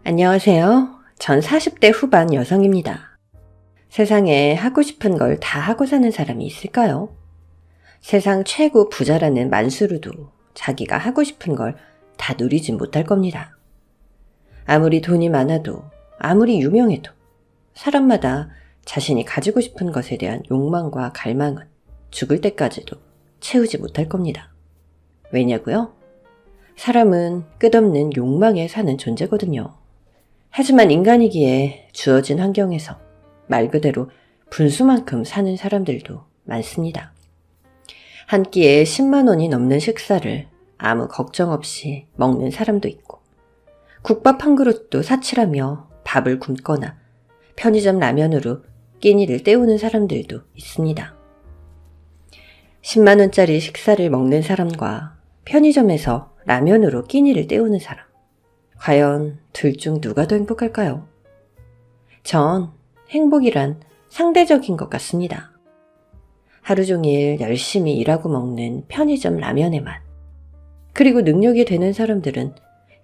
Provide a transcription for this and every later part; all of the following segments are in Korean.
안녕하세요. 전 40대 후반 여성입니다. 세상에 하고 싶은 걸 다 하고 사는 사람이 있을까요? 세상 최고 부자라는 만수르도 자기가 하고 싶은 걸 다 누리진 못할 겁니다. 아무리 돈이 많아도, 아무리 유명해도 사람마다 자신이 가지고 싶은 것에 대한 욕망과 갈망은 죽을 때까지도 채우지 못할 겁니다. 왜냐고요? 사람은 끝없는 욕망에 사는 존재거든요. 하지만 인간이기에 주어진 환경에서 말 그대로 분수만큼 사는 사람들도 많습니다. 한 끼에 10만 원이 넘는 식사를 아무 걱정 없이 먹는 사람도 있고, 국밥 한 그릇도 사치라며 밥을 굶거나 편의점 라면으로 끼니를 때우는 사람들도 있습니다. 10만 원짜리 식사를 먹는 사람과 편의점에서 라면으로 끼니를 때우는 사람, 과연 둘 중 누가 더 행복할까요? 전 행복이란 상대적인 것 같습니다. 하루 종일 열심히 일하고 먹는 편의점 라면의 맛, 그리고 능력이 되는 사람들은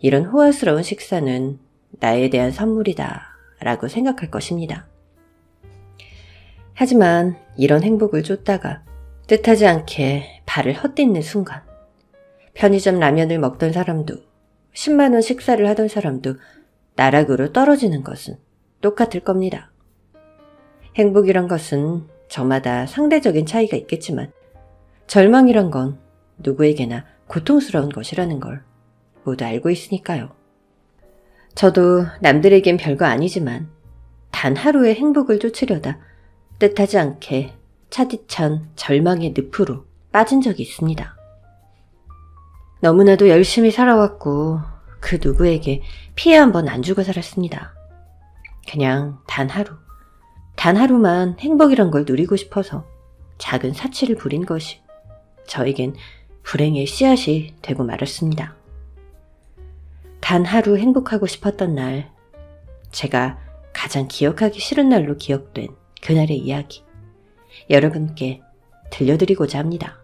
이런 호화스러운 식사는 나에 대한 선물이다 라고 생각할 것입니다. 하지만 이런 행복을 쫓다가 뜻하지 않게 발을 헛딛는 순간, 편의점 라면을 먹던 사람도 10만 원 식사를 하던 사람도 나락으로 떨어지는 것은 똑같을 겁니다. 행복이란 것은 저마다 상대적인 차이가 있겠지만 절망이란 건 누구에게나 고통스러운 것이라는 걸 모두 알고 있으니까요. 저도 남들에겐 별거 아니지만 단 하루의 행복을 쫓으려다 뜻하지 않게 차디찬 절망의 늪으로 빠진 적이 있습니다. 너무나도 열심히 살아왔고 그 누구에게 피해 한 번 안 주고 살았습니다. 그냥 단 하루만 행복이란 걸 누리고 싶어서 작은 사치를 부린 것이 저에겐 불행의 씨앗이 되고 말았습니다. 단 하루 행복하고 싶었던 날, 제가 가장 기억하기 싫은 날로 기억된 그날의 이야기, 여러분께 들려드리고자 합니다.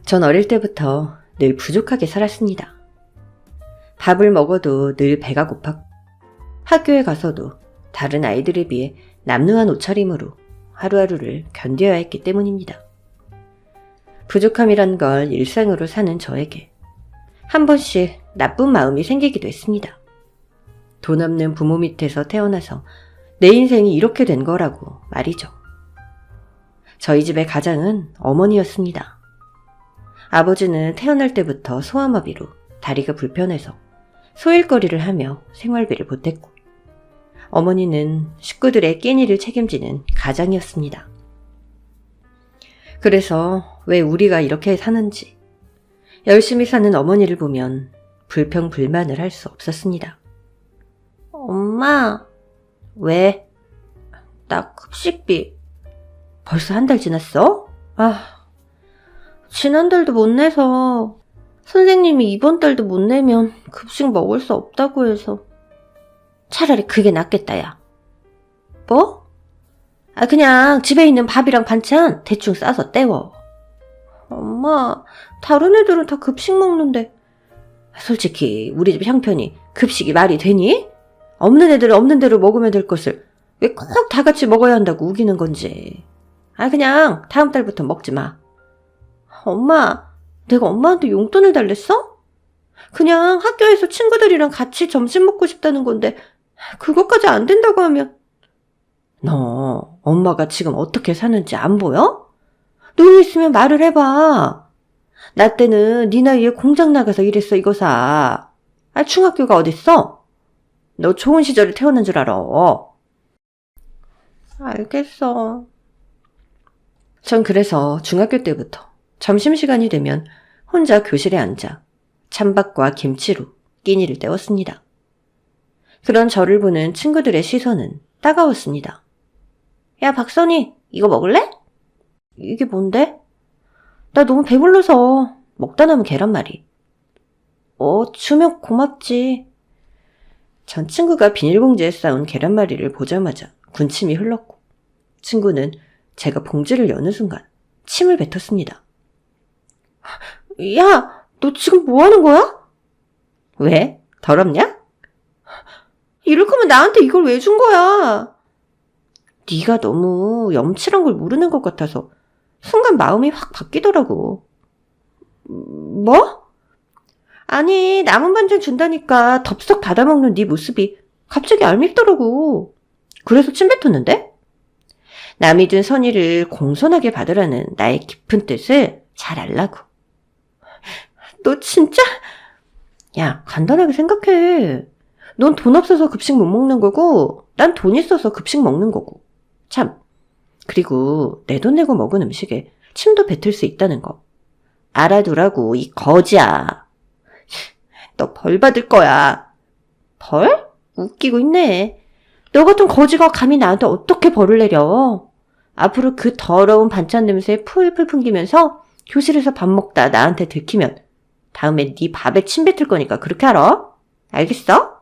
전 어릴 때부터 늘 부족하게 살았습니다. 밥을 먹어도 늘 배가 고팠고, 학교에 가서도 다른 아이들에 비해 남루한 옷차림으로 하루하루를 견뎌야 했기 때문입니다. 부족함이란 걸 일상으로 사는 저에게 한 번씩 나쁜 마음이 생기기도 했습니다. 돈 없는 부모 밑에서 태어나서 내 인생이 이렇게 된 거라고 말이죠. 저희 집의 가장은 어머니였습니다. 아버지는 태어날 때부터 소아마비로 다리가 불편해서 소일거리를 하며 생활비를 보탰고, 어머니는 식구들의 끼니를 책임지는 가장이었습니다. 그래서 왜 우리가 이렇게 사는지 열심히 사는 어머니를 보면 불평불만을 할 수 없었습니다. 엄마, 왜? 나 급식비 벌써 한 달 지났어? 지난달도 못 내서 선생님이 이번 달도 못 내면 급식 먹을 수 없다고 해서. 차라리 그게 낫겠다, 야. 뭐? 그냥 집에 있는 밥이랑 반찬 대충 싸서 때워. 엄마, 다른 애들은 다 급식 먹는데. 솔직히 우리 집 형편이 급식이 말이 되니? 없는 애들은 없는 대로 먹으면 될 것을 왜 꼭 다 같이 먹어야 한다고 우기는 건지. 그냥 다음 달부터 먹지 마. 엄마, 내가 엄마한테 용돈을 달랬어? 그냥 학교에서 친구들이랑 같이 점심 먹고 싶다는 건데 그것까지 안 된다고 하면. 너 엄마가 지금 어떻게 사는지 안 보여? 눈이 있으면 말을 해봐. 나 때는 네 나이에 공장 나가서 일했어 이거사. 중학교가 어딨어? 너 좋은 시절에 태어난 줄 알아. 알겠어. 전 그래서 중학교 때부터 점심시간이 되면 혼자 교실에 앉아 찬밥과 김치로 끼니를 때웠습니다. 그런 저를 보는 친구들의 시선은 따가웠습니다. 야, 박선희, 이거 먹을래? 이게 뭔데? 나 너무 배불러서 먹다 남은 계란말이. 주면 고맙지. 전 친구가 비닐봉지에 싸온 계란말이를 보자마자 군침이 흘렀고, 친구는 제가 봉지를 여는 순간 침을 뱉었습니다. 야, 너 지금 뭐 하는 거야? 왜? 더럽냐? 이럴 거면 나한테 이걸 왜 준 거야? 네가 너무 염칠한 걸 모르는 것 같아서 순간 마음이 확 바뀌더라고. 뭐? 아니, 남은 반찬 준다니까 덥석 받아먹는 네 모습이 갑자기 얄밉더라고. 그래서 침 뱉었는데? 남이 준 선의를 공손하게 받으라는 나의 깊은 뜻을 잘 알라고. 너 진짜? 야, 간단하게 생각해. 넌 돈 없어서 급식 못 먹는 거고, 난 돈 있어서 급식 먹는 거고. 참. 그리고 내 돈 내고 먹은 음식에 침도 뱉을 수 있다는 거. 알아두라고, 이 거지야. 너 벌 받을 거야. 벌? 웃기고 있네. 너 같은 거지가 감히 나한테 어떻게 벌을 내려. 앞으로 그 더러운 반찬 냄새에 풀풀 풍기면서 교실에서 밥 먹다 나한테 들키면 다음에 네 밥에 침 뱉을 거니까 그렇게 알아? 알겠어?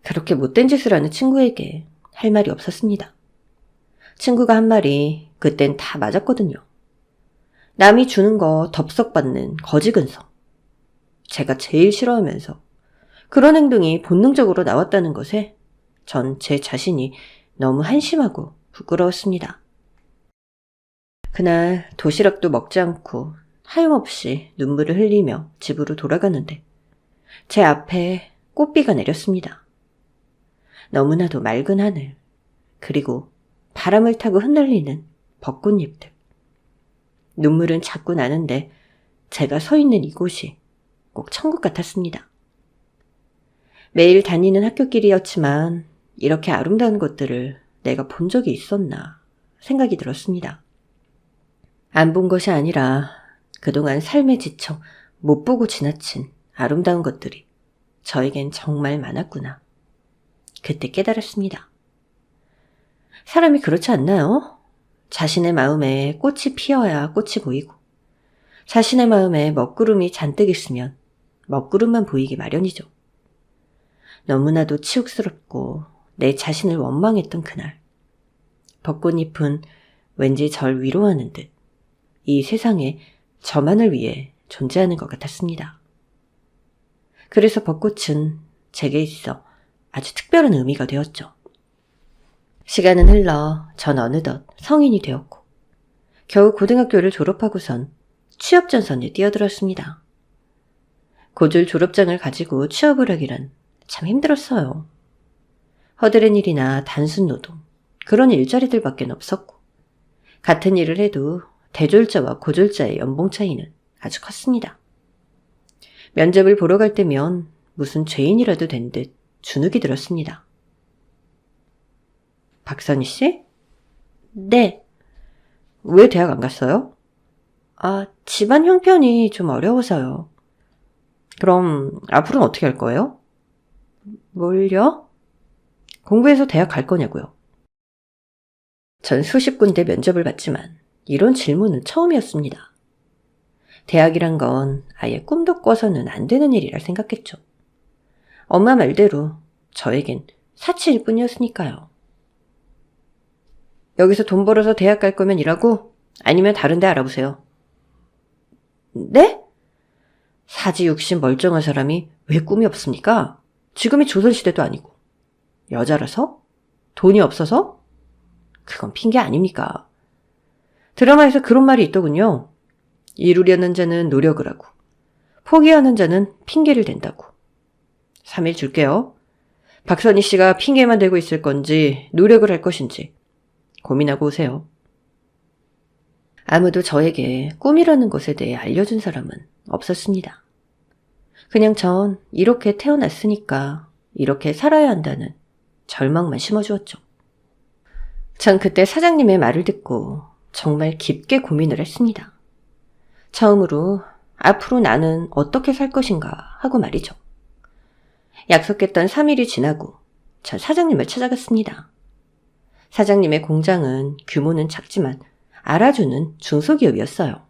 그렇게 못된 짓을 하는 친구에게 할 말이 없었습니다. 친구가 한 말이 그땐 다 맞았거든요. 남이 주는 거 덥석 받는 거지 근성. 제가 제일 싫어하면서 그런 행동이 본능적으로 나왔다는 것에 전 제 자신이 너무 한심하고 부끄러웠습니다. 그날 도시락도 먹지 않고 하염없이 눈물을 흘리며 집으로 돌아가는데 제 앞에 꽃비가 내렸습니다. 너무나도 맑은 하늘, 그리고 바람을 타고 흩날리는 벚꽃잎들. 눈물은 자꾸 나는데 제가 서 있는 이곳이 꼭 천국 같았습니다. 매일 다니는 학교길이었지만 이렇게 아름다운 것들을 내가 본 적이 있었나 생각이 들었습니다. 안 본 것이 아니라 그동안 삶에 지쳐 못 보고 지나친 아름다운 것들이 저에겐 정말 많았구나. 그때 깨달았습니다. 사람이 그렇지 않나요? 자신의 마음에 꽃이 피어야 꽃이 보이고 자신의 마음에 먹구름이 잔뜩 있으면 먹구름만 보이기 마련이죠. 너무나도 치욕스럽고 내 자신을 원망했던 그날. 벚꽃잎은 왠지 절 위로하는 듯 이 세상에 저만을 위해 존재하는 것 같았습니다. 그래서 벚꽃은 제게 있어 아주 특별한 의미가 되었죠. 시간은 흘러 전 어느덧 성인이 되었고 겨우 고등학교를 졸업하고선 취업전선에 뛰어들었습니다. 고졸 졸업장을 가지고 취업을 하기란 참 힘들었어요. 허드렛 일이나 단순 노동, 그런 일자리들밖에 없었고 같은 일을 해도 대졸자와 고졸자의 연봉 차이는 아주 컸습니다. 면접을 보러 갈 때면 무슨 죄인이라도 된 듯 주눅이 들었습니다. 박선희 씨? 네. 왜 대학 안 갔어요? 집안 형편이 좀 어려워서요. 그럼 앞으로는 어떻게 할 거예요? 뭘요? 공부해서 대학 갈 거냐고요. 전 수십 군데 면접을 봤지만 이런 질문은 처음이었습니다. 대학이란 건 아예 꿈도 꿔서는 안 되는 일이라 생각했죠. 엄마 말대로 저에겐 사치일 뿐이었으니까요. 여기서 돈 벌어서 대학 갈 거면 일하고 아니면 다른 데 알아보세요. 네? 사지육신 멀쩡한 사람이 왜 꿈이 없습니까? 지금이 조선시대도 아니고. 여자라서? 돈이 없어서? 그건 핑계 아닙니까? 드라마에서 그런 말이 있더군요. 이루려는 자는 노력을 하고 포기하는 자는 핑계를 댄다고. 3일 줄게요. 박선희 씨가 핑계만 대고 있을 건지 노력을 할 것인지 고민하고 오세요. 아무도 저에게 꿈이라는 것에 대해 알려준 사람은 없었습니다. 그냥 전 이렇게 태어났으니까 이렇게 살아야 한다는 절망만 심어주었죠. 전 그때 사장님의 말을 듣고 정말 깊게 고민을 했습니다. 처음으로 앞으로 나는 어떻게 살 것인가 하고 말이죠. 약속했던 3일이 지나고 전 사장님을 찾아갔습니다. 사장님의 공장은 규모는 작지만 알아주는 중소기업이었어요.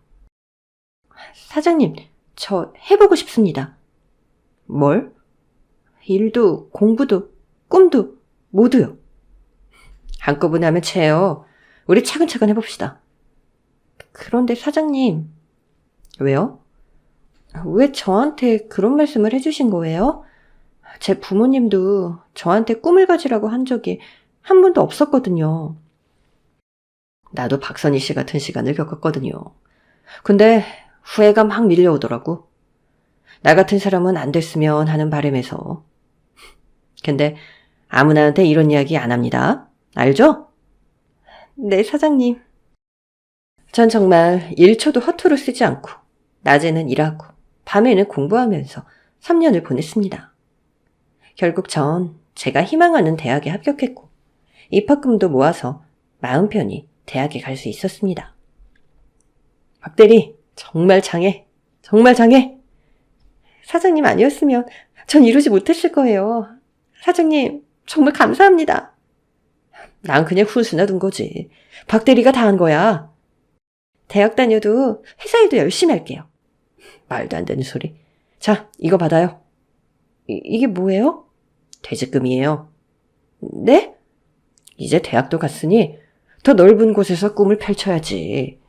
사장님, 저 해보고 싶습니다. 뭘? 일도 공부도 꿈도 모두요. 한꺼번에 하면 채요. 우리 차근차근 해봅시다. 그런데 사장님. 왜요? 왜 저한테 그런 말씀을 해주신 거예요? 제 부모님도 저한테 꿈을 가지라고 한 적이 한 번도 없었거든요. 나도 박선희 씨 같은 시간을 겪었거든요. 근데 후회가 막 밀려오더라고. 나 같은 사람은 안 됐으면 하는 바람에서. 근데 아무나한테 이런 이야기 안 합니다. 알죠? 네, 사장님. 전 정말 1초도 허투루 쓰지 않고 낮에는 일하고 밤에는 공부하면서 3년을 보냈습니다. 결국 전 제가 희망하는 대학에 합격했고 입학금도 모아서 마음 편히 대학에 갈 수 있었습니다. 박 대리, 정말 장해. 정말 장해. 사장님 아니었으면 전 이루지 못했을 거예요. 사장님, 정말 감사합니다. 난 그냥 훈수나 둔 거지. 박 대리가 다 한 거야. 대학 다녀도 회사 일도 열심히 할게요. 말도 안 되는 소리. 자, 이거 받아요. 이게 뭐예요? 퇴직금이에요. 네? 이제 대학도 갔으니 더 넓은 곳에서 꿈을 펼쳐야지.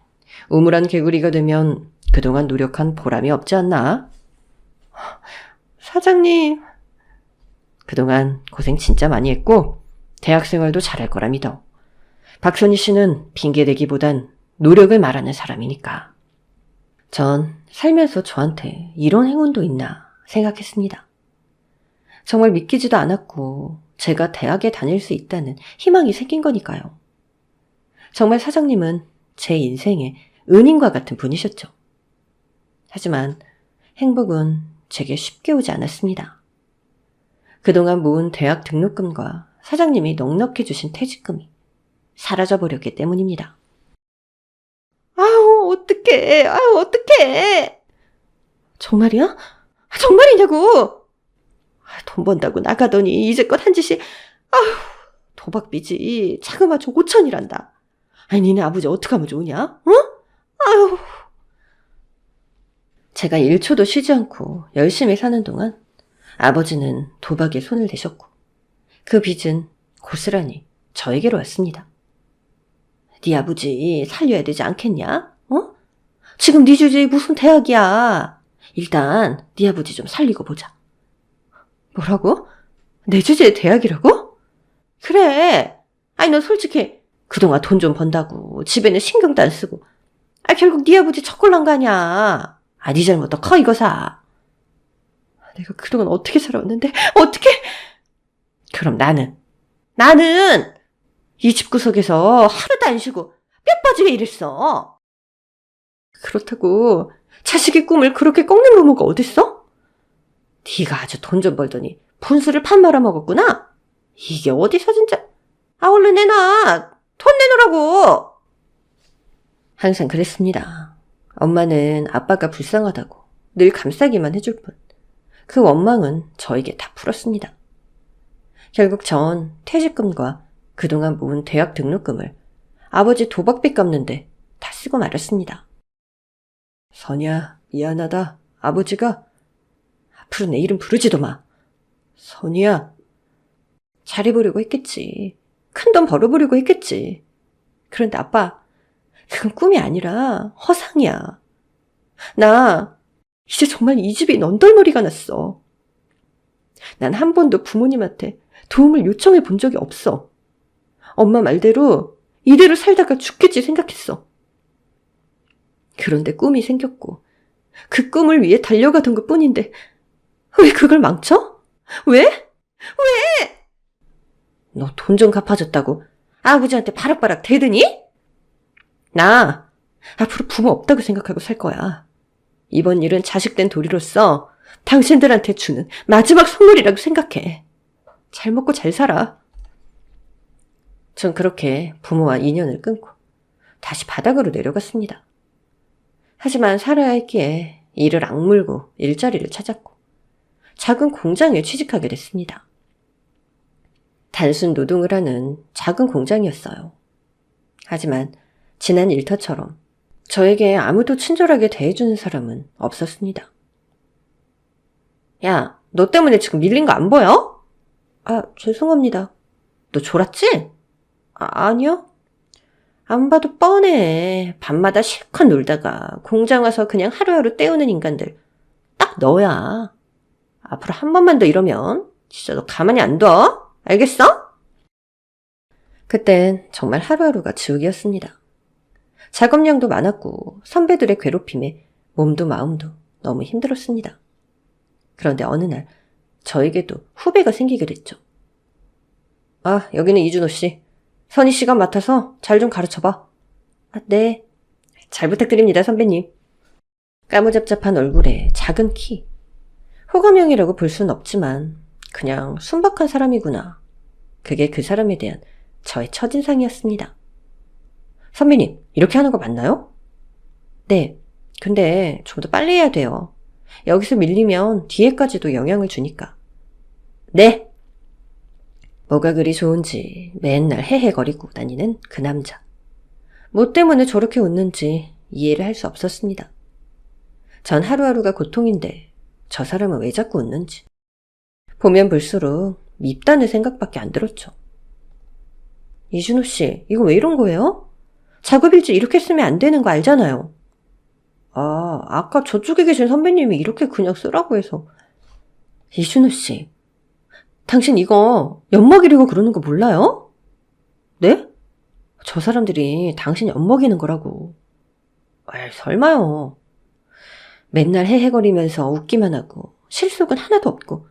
우물안 개구리가 되면 그동안 노력한 보람이 없지 않나? 사장님. 그동안 고생 진짜 많이 했고 대학생활도 잘할 거라 믿어. 박선희 씨는 핑계대기보단 노력을 말하는 사람이니까. 전 살면서 저한테 이런 행운도 있나 생각했습니다. 정말 믿기지도 않았고 제가 대학에 다닐 수 있다는 희망이 생긴 거니까요. 정말 사장님은 제 인생의 은인과 같은 분이셨죠. 하지만 행복은 제게 쉽게 오지 않았습니다. 그동안 모은 대학 등록금과 사장님이 넉넉히 주신 퇴직금이 사라져버렸기 때문입니다. 아유, 어떡해. 아유, 어떡해. 정말이야? 정말이냐고. 돈 번다고 나가더니 이제껏 한 짓이 아유, 도박빚이 자그마치 5천이란다. 아니, 니네 아버지 어떡하면 좋으냐? 어? 아유. 제가 1초도 쉬지 않고 열심히 사는 동안 아버지는 도박에 손을 대셨고 그 빚은 고스란히 저에게로 왔습니다. 네 아버지 살려야 되지 않겠냐? 어? 지금 네 주제에 무슨 대학이야. 일단 네 아버지 좀 살리고 보자. 뭐라고? 내 주제에 대학이라고? 그래. 아니 너 솔직히 그동안 돈 좀 번다고 집에는 신경도 안 쓰고 결국 네 아버지 척골난 거 아니야. 네 잘못 더 커 이거사. 내가 그동안 어떻게 살아왔는데 어떻게. 그럼 나는 이 집구석에서 하루도 안 쉬고 뼈 빠지게 일했어. 그렇다고 자식의 꿈을 그렇게 꺾는 부모가 어딨어? 네가 아주 돈 좀 벌더니 분수를 판 말아먹었구나. 이게 어디서 진짜. 얼른 내놔. 돈 내놓으라고. 항상 그랬습니다. 엄마는 아빠가 불쌍하다고 늘 감싸기만 해줄 뿐 그 원망은 저에게 다 풀었습니다. 결국 전 퇴직금과 그동안 모은 대학 등록금을 아버지 도박빚 갚는데 다 쓰고 말았습니다. 선이야, 미안하다. 아버지가 앞으로 내 이름 부르지도 마. 선이야. 잘해보려고 했겠지. 큰돈 벌어보려고 했겠지. 그런데 아빠, 그건 꿈이 아니라 허상이야. 나 이제 정말 이 집이 넌덜머리가 났어. 난 한 번도 부모님한테 도움을 요청해 본 적이 없어. 엄마 말대로 이대로 살다가 죽겠지 생각했어. 그런데 꿈이 생겼고 그 꿈을 위해 달려가던 것뿐인데 왜 그걸 망쳐? 왜? 너 돈 좀 갚아줬다고 아버지한테 바락바락 대드니? 나 앞으로 부모 없다고 생각하고 살 거야. 이번 일은 자식된 도리로서 당신들한테 주는 마지막 선물이라고 생각해. 잘 먹고 잘 살아. 전 그렇게 부모와 인연을 끊고 다시 바닥으로 내려갔습니다. 하지만 살아야 했기에 이를 악물고 일자리를 찾았고 작은 공장에 취직하게 됐습니다. 단순 노동을 하는 작은 공장이었어요. 하지만 지난 일터처럼 저에게 아무도 친절하게 대해주는 사람은 없었습니다. 야, 너 때문에 지금 밀린 거 안 보여? 죄송합니다. 너 졸았지? 아니요. 안 봐도 뻔해. 밤마다 실컷 놀다가 공장 와서 그냥 하루하루 때우는 인간들. 딱 너야. 앞으로 한 번만 더 이러면 진짜 너 가만히 안 둬? 알겠어? 그땐 정말 하루하루가 지옥이었습니다. 작업량도 많았고 선배들의 괴롭힘에 몸도 마음도 너무 힘들었습니다. 그런데 어느 날 저에게도 후배가 생기게 됐죠. 아, 여기는 이준호 씨. 선희 씨가 맡아서 잘 좀 가르쳐봐. 아, 네. 잘 부탁드립니다, 선배님. 까무잡잡한 얼굴에 작은 키. 호감형이라고 볼 순 없지만 그냥 순박한 사람이구나. 그게 그 사람에 대한 저의 첫인상이었습니다. 선배님, 이렇게 하는 거 맞나요? 네. 근데 좀 더 빨리 해야 돼요. 여기서 밀리면 뒤에까지도 영향을 주니까. 네. 뭐가 그리 좋은지 맨날 헤헤거리고 다니는 그 남자. 뭐 때문에 저렇게 웃는지 이해를 할 수 없었습니다. 전 하루하루가 고통인데 저 사람은 왜 자꾸 웃는지. 보면 볼수록 밉다는 생각밖에 안 들었죠. 이준호 씨, 이거 왜 이런 거예요? 작업일지 이렇게 쓰면 안 되는 거 알잖아요. 아, 아까 저쪽에 계신 선배님이 이렇게 그냥 쓰라고 해서. 이준호 씨, 당신 이거 엿먹이려고 그러는 거 몰라요? 네? 저 사람들이 당신 엿먹이는 거라고. 아, 설마요. 맨날 헤헤거리면서 웃기만 하고 실속은 하나도 없고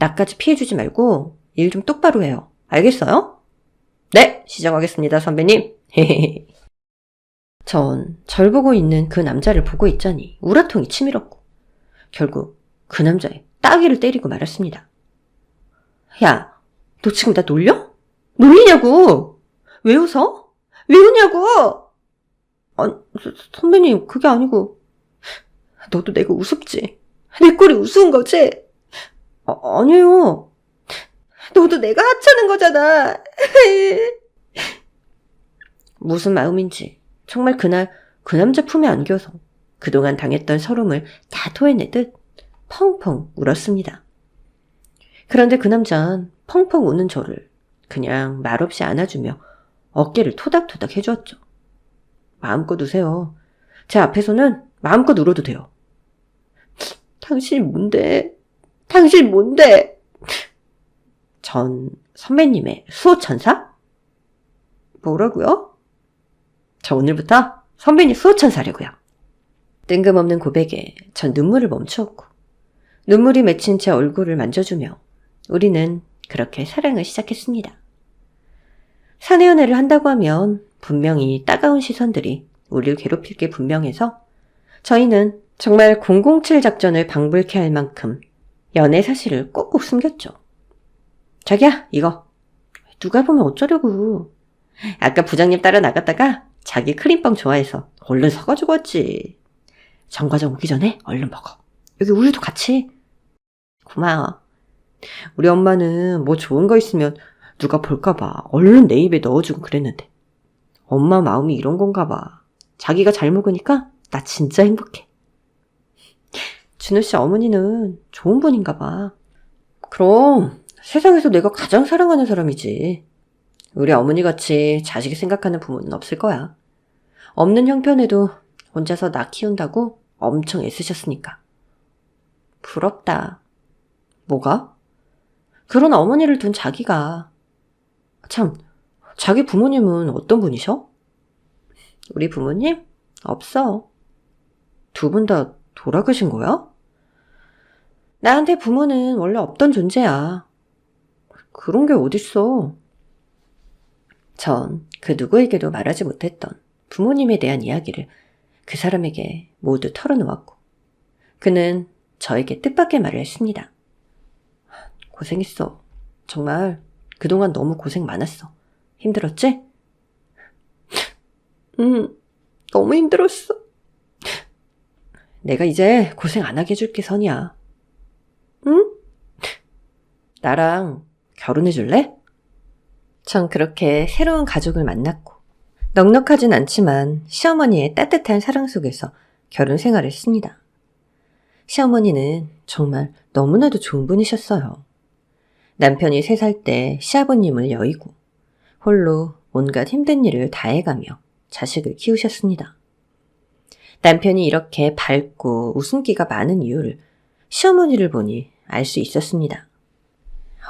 나까지 피해주지 말고 일 좀 똑바로 해요. 알겠어요? 네, 시정하겠습니다, 선배님. 전 절 보고 있는 그 남자를 보고 있자니 우라통이 치밀었고 결국 그 남자의 따귀를 때리고 말았습니다. 야, 너 지금 나 놀려? 놀리냐고! 왜 웃어? 왜 웃냐고! 아니, 선배님, 그게 아니고 너도 내가 우습지? 내 꼴이 우스운 거지? 아니에요. 너도 내가 하찮은 거잖아. 무슨 마음인지 정말 그날 그 남자 품에 안겨서 그동안 당했던 서름을 다 토해내듯 펑펑 울었습니다. 그런데 그 남자는 펑펑 우는 저를 그냥 말없이 안아주며 어깨를 토닥토닥 해주었죠. 마음껏 우세요. 제 앞에서는 마음껏 울어도 돼요. 당신이 뭔데? 당신 뭔데? 전 선배님의 수호천사? 뭐라고요? 저 오늘부터 선배님 수호천사려고요. 뜬금없는 고백에 전 눈물을 멈추었고 눈물이 맺힌 제 얼굴을 만져주며 우리는 그렇게 사랑을 시작했습니다. 사내연애를 한다고 하면 분명히 따가운 시선들이 우리를 괴롭힐 게 분명해서 저희는 정말 007 작전을 방불케 할 만큼 연애 사실을 꼭꼭 숨겼죠. 자기야, 이거 누가 보면 어쩌려고. 아까 부장님 따라 나갔다가 자기 크림빵 좋아해서 얼른 사가지고 왔지. 정과장 오기 전에 얼른 먹어. 여기 우유도 같이. 고마워. 우리 엄마는 뭐 좋은 거 있으면 누가 볼까봐 얼른 내 입에 넣어주고 그랬는데 엄마 마음이 이런 건가 봐. 자기가 잘 먹으니까 나 진짜 행복해. 준호 씨 어머니는 좋은 분인가 봐. 그럼 세상에서 내가 가장 사랑하는 사람이지. 우리 어머니같이 자식이 생각하는 부모는 없을 거야. 없는 형편에도 혼자서 나 키운다고 엄청 애쓰셨으니까. 부럽다. 뭐가? 그런 어머니를 둔 자기가. 참, 자기 부모님은 어떤 분이셔? 우리 부모님? 없어. 두 분 다 돌아가신 거야? 나한테 부모는 원래 없던 존재야. 그런 게 어딨어. 전 그 누구에게도 말하지 못했던 부모님에 대한 이야기를 그 사람에게 모두 털어놓았고 그는 저에게 뜻밖의 말을 했습니다. 고생했어. 정말 그동안 너무 고생 많았어. 힘들었지? 너무 힘들었어. 내가 이제 고생 안 하게 해줄게, 선이야. 응? 나랑 결혼해 줄래? 전 그렇게 새로운 가족을 만났고 넉넉하진 않지만 시어머니의 따뜻한 사랑 속에서 결혼 생활을 했습니다. 시어머니는 정말 너무나도 좋은 분이셨어요. 남편이 3살 때 시아버님을 여의고 홀로 온갖 힘든 일을 다 해가며 자식을 키우셨습니다. 남편이 이렇게 밝고 웃음기가 많은 이유를 시어머니를 보니 알 수 있었습니다.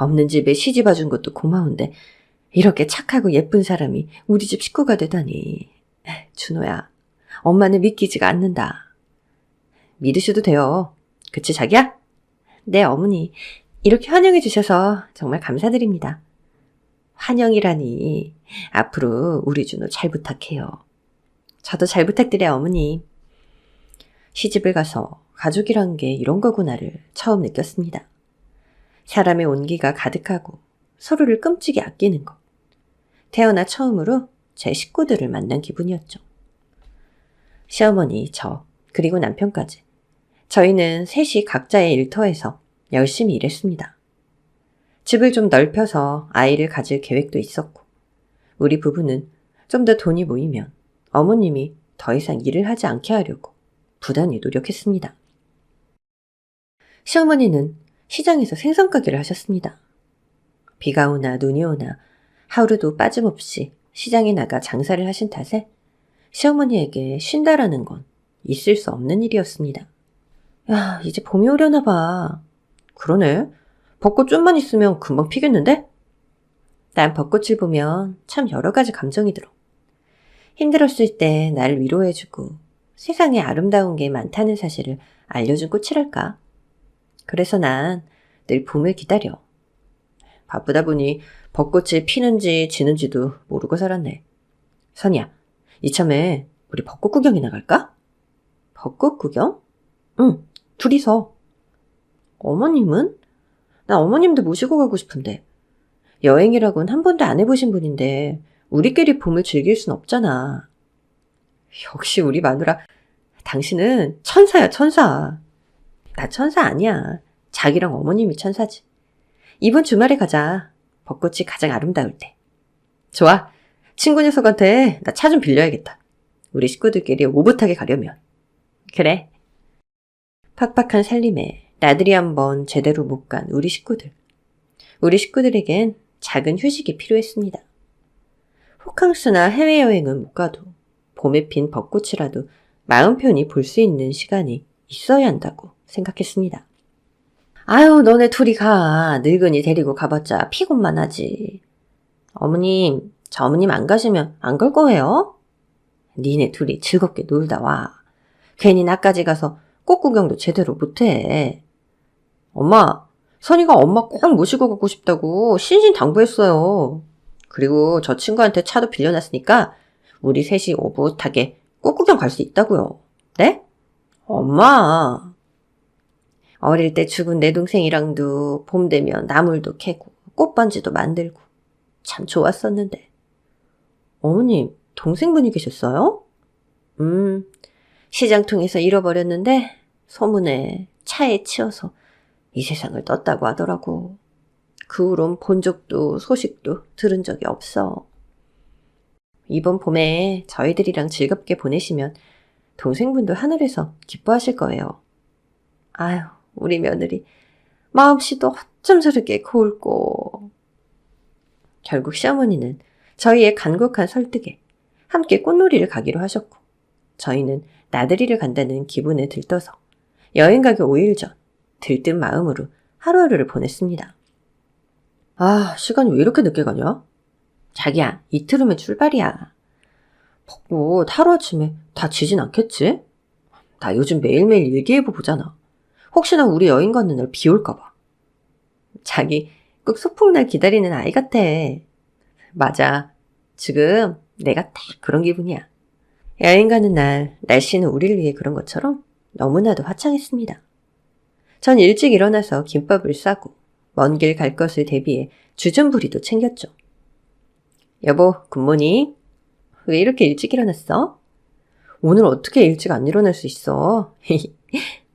없는 집에 시집 와준 것도 고마운데 이렇게 착하고 예쁜 사람이 우리 집 식구가 되다니. 준호야, 엄마는 믿기지가 않는다. 믿으셔도 돼요. 그치 자기야? 네 어머니, 이렇게 환영해 주셔서 정말 감사드립니다. 환영이라니. 앞으로 우리 준호 잘 부탁해요. 저도 잘 부탁드려요 어머니. 시집을 가서 가족이란 게 이런 거구나를 처음 느꼈습니다. 사람의 온기가 가득하고 서로를 끔찍이 아끼는 것. 태어나 처음으로 제 식구들을 만난 기분이었죠. 시어머니, 저, 그리고 남편까지. 저희는 셋이 각자의 일터에서 열심히 일했습니다. 집을 좀 넓혀서 아이를 가질 계획도 있었고, 우리 부부는 좀 더 돈이 모이면 어머님이 더 이상 일을 하지 않게 하려고 부단히 노력했습니다. 시어머니는 시장에서 생선 가게를 하셨습니다. 비가 오나 눈이 오나 하루도 빠짐없이 시장에 나가 장사를 하신 탓에 시어머니에게 쉰다라는 건 있을 수 없는 일이었습니다. 야, 이제 봄이 오려나 봐. 그러네. 벚꽃 좀만 있으면 금방 피겠는데? 난 벚꽃을 보면 참 여러 가지 감정이 들어. 힘들었을 때 날 위로해주고 세상에 아름다운 게 많다는 사실을 알려준 꽃이랄까. 그래서 난 늘 봄을 기다려. 바쁘다 보니 벚꽃이 피는지 지는지도 모르고 살았네. 선이야, 이참에 우리 벚꽃 구경이나 갈까? 벚꽃 구경? 응, 둘이서. 어머님은? 나 어머님도 모시고 가고 싶은데. 여행이라고는 한 번도 안 해보신 분인데 우리끼리 봄을 즐길 순 없잖아. 역시 우리 마누라, 당신은 천사야 천사. 나 천사 아니야. 자기랑 어머님이 천사지. 이번 주말에 가자. 벚꽃이 가장 아름다울 때. 좋아. 친구 녀석한테 나 차 좀 빌려야겠다. 우리 식구들끼리 오붓하게 가려면. 그래. 팍팍한 살림에 나들이 한번 제대로 못 간 우리 식구들. 우리 식구들에겐 작은 휴식이 필요했습니다. 호캉스나 해외여행은 못 가도 봄에 핀 벚꽃이라도 마음 편히 볼 수 있는 시간이 있어야 한다고 생각했습니다. 아유, 너네 둘이 가. 늙은이 데리고 가봤자 피곤만 하지. 어머님, 저 어머님 안 가시면 안 갈 거예요? 니네 둘이 즐겁게 놀다 와. 괜히 나까지 가서 꽃 구경도 제대로 못해. 엄마, 선이가 엄마 꼭 모시고 가고 싶다고 신신당부했어요. 그리고 저 친구한테 차도 빌려놨으니까 우리 셋이 오붓하게 꽃 구경 갈 수 있다고요. 네? 엄마. 어릴 때 죽은 내 동생이랑도 봄 되면 나물도 캐고 꽃반지도 만들고 참 좋았었는데. 어머님, 동생분이 계셨어요? 시장통에서 잃어버렸는데 소문에 차에 치여서 이 세상을 떴다고 하더라고. 그 후론 본 적도 소식도 들은 적이 없어. 이번 봄에 저희들이랑 즐겁게 보내시면 동생분도 하늘에서 기뻐하실 거예요. 아유, 우리 며느리 마음씨도 어쩜 저렇게 고울꼬. 결국 시어머니는 저희의 간곡한 설득에 함께 꽃놀이를 가기로 하셨고, 저희는 나들이를 간다는 기분에 들떠서 여행 가기 5일 전 들뜬 마음으로 하루하루를 보냈습니다. 아, 시간이 왜 이렇게 늦게 가냐? 자기야, 이틀 후면 출발이야. 벚꽃 하루아침에 다 지진 않겠지? 나 요즘 매일매일 일기예보 보잖아. 혹시나 우리 여행 가는 날 비 올까봐. 자기 꼭 소풍날 기다리는 아이 같아. 맞아. 지금 내가 딱 그런 기분이야. 여행 가는 날 날씨는 우리를 위해 그런 것처럼 너무나도 화창했습니다. 전 일찍 일어나서 김밥을 싸고 먼 길 갈 것을 대비해 주전부리도 챙겼죠. 여보, 굿모닝. 왜 이렇게 일찍 일어났어? 오늘 어떻게 일찍 안 일어날 수 있어?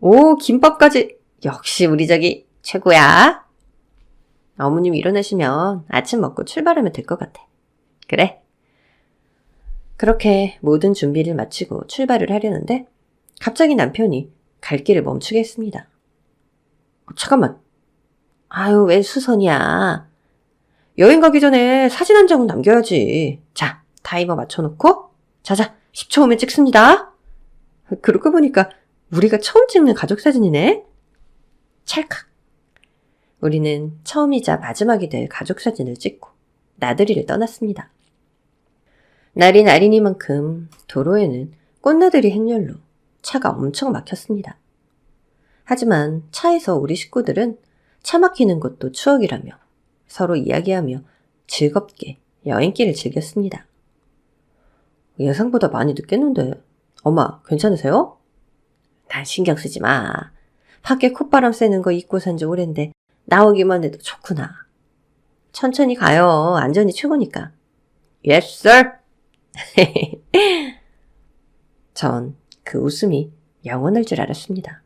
오, 김밥까지. 역시 우리 자기 최고야. 어머님 일어나시면 아침 먹고 출발하면 될 것 같아. 그래. 그렇게 모든 준비를 마치고 출발을 하려는데 갑자기 남편이 갈 길을 멈추게 했습니다. 잠깐만. 아유, 왜 수선이야. 여행 가기 전에 사진 한 장은 남겨야지. 자, 타이머 맞춰놓고 자자, 10초 후면 찍습니다. 그러고 보니까 우리가 처음 찍는 가족사진이네. 찰칵. 우리는 처음이자 마지막이 될 가족 사진을 찍고 나들이를 떠났습니다. 날이 날이니만큼 도로에는 꽃나들이 행렬로 차가 엄청 막혔습니다. 하지만 차에서 우리 식구들은 차 막히는 것도 추억이라며 서로 이야기하며 즐겁게 여행길을 즐겼습니다. 예상보다 많이 늦겠는데 엄마 괜찮으세요? 난 신경 쓰지 마. 밖에 콧바람 쐬는 거 잊고 산 지 오랜데 나오기만 해도 좋구나. 천천히 가요. 안전이 최고니까. Yes, sir. 전 그 웃음이 영원할 줄 알았습니다.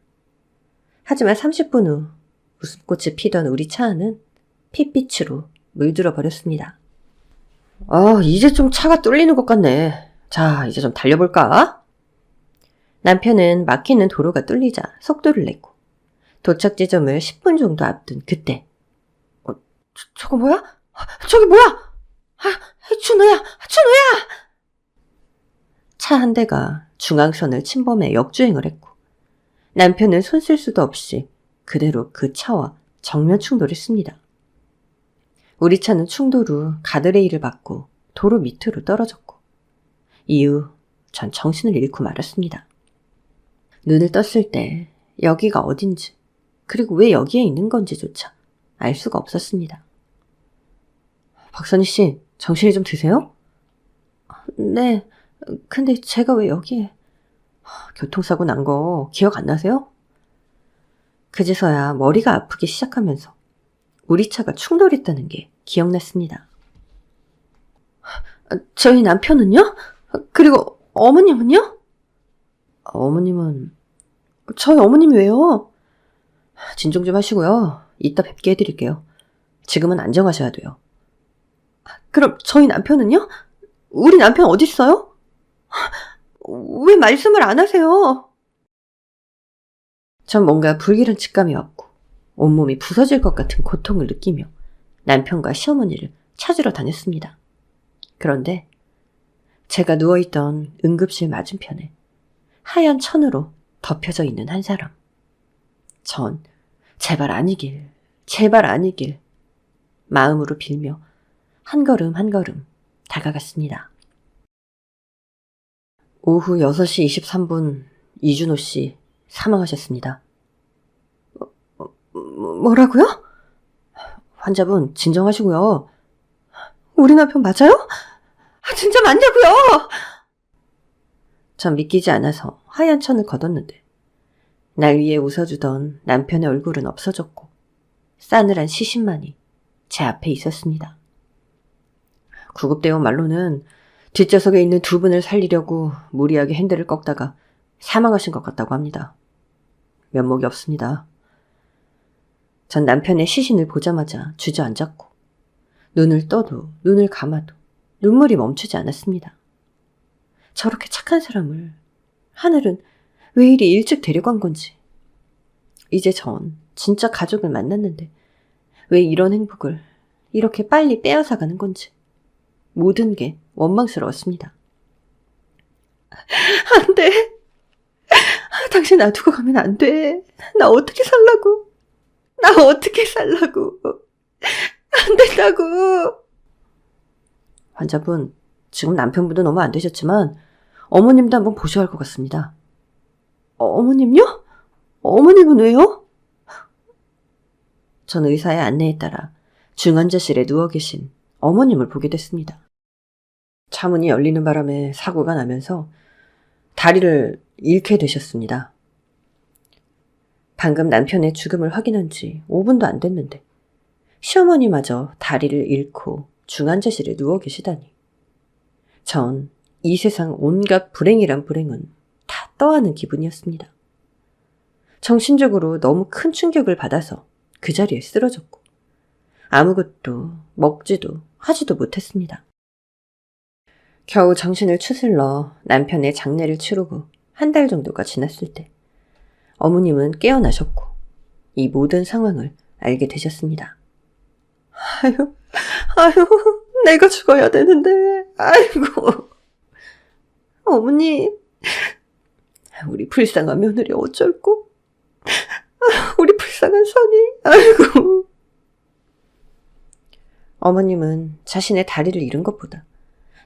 하지만 30분 후 웃음꽃이 피던 우리 차 안은 핏빛으로 물들어 버렸습니다. 이제 좀 차가 뚫리는 것 같네. 자, 이제 좀 달려볼까? 남편은 막히는 도로가 뚫리자 속도를 내고 도착 지점을 10분 정도 앞둔 그때 저거 뭐야? 저기 뭐야? 준호야! 차 한 대가 중앙선을 침범해 역주행을 했고 남편은 손 쓸 수도 없이 그대로 그 차와 정면 충돌했습니다. 우리 차는 충돌 후 가드레일을 받고 도로 밑으로 떨어졌고 이후 전 정신을 잃고 말았습니다. 눈을 떴을 때 여기가 어딘지 그리고 왜 여기에 있는 건지조차 알 수가 없었습니다. 박선희 씨, 정신이 좀 드세요? 네, 근데 제가 왜 여기에... 교통사고 난 거 기억 안 나세요? 그제서야 머리가 아프기 시작하면서 우리 차가 충돌했다는 게 기억났습니다. 저희 남편은요? 그리고 어머님은요? 어머님은... 저희 어머님이 왜요? 진정 좀 하시고요. 이따 뵙게 해드릴게요. 지금은 안정하셔야 돼요. 그럼 저희 남편은요? 우리 남편 어딨어요? 왜 말씀을 안 하세요? 전 뭔가 불길한 직감이 왔고 온몸이 부서질 것 같은 고통을 느끼며 남편과 시어머니를 찾으러 다녔습니다. 그런데 제가 누워있던 응급실 맞은편에 하얀 천으로 덮여져 있는 한 사람. 전 제발 아니길 마음으로 빌며 한 걸음 한 걸음 다가갔습니다. 오후 6시 23분 이준호 씨 사망하셨습니다. 뭐라고요? 환자분 진정하시고요. 우리 남편 맞아요? 진짜 맞냐고요? 전 믿기지 않아서 하얀 천을 걷었는데 날 위해 웃어주던 남편의 얼굴은 없어졌고 싸늘한 시신만이 제 앞에 있었습니다. 구급대원 말로는 뒷좌석에 있는 두 분을 살리려고 무리하게 핸들을 꺾다가 사망하신 것 같다고 합니다. 면목이 없습니다. 전 남편의 시신을 보자마자 주저앉았고 눈을 떠도 눈을 감아도 눈물이 멈추지 않았습니다. 저렇게 착한 사람을 하늘은 왜 이리 일찍 데려간 건지. 이제 전 진짜 가족을 만났는데 왜 이런 행복을 이렇게 빨리 빼앗아가는 건지 모든 게 원망스러웠습니다. 안 돼. 당신 놔두고 가면 안 돼. 나 어떻게 살라고. 안 된다고. 환자분, 지금 남편분도 너무 안 되셨지만 어머님도 한번 보셔야 할 것 같습니다. 어머님요? 어머님은 왜요? 전 의사의 안내에 따라 중환자실에 누워 계신 어머님을 보게 됐습니다. 차문이 열리는 바람에 사고가 나면서 다리를 잃게 되셨습니다. 방금 남편의 죽음을 확인한 지 5분도 안 됐는데 시어머니마저 다리를 잃고 중환자실에 누워 계시다니. 전 이 세상 온갖 불행이란 불행은 다 떠안은 기분이었습니다. 정신적으로 너무 큰 충격을 받아서 그 자리에 쓰러졌고 아무것도 먹지도 하지도 못했습니다. 겨우 정신을 추슬러 남편의 장례를 치르고 한 달 정도가 지났을 때 어머님은 깨어나셨고 이 모든 상황을 알게 되셨습니다. 아유, 내가 죽어야 되는데, 아이고. 어머니, 우리 불쌍한 며느리 어쩔고? 우리 불쌍한 선이, 아이고. 어머님은 자신의 다리를 잃은 것보다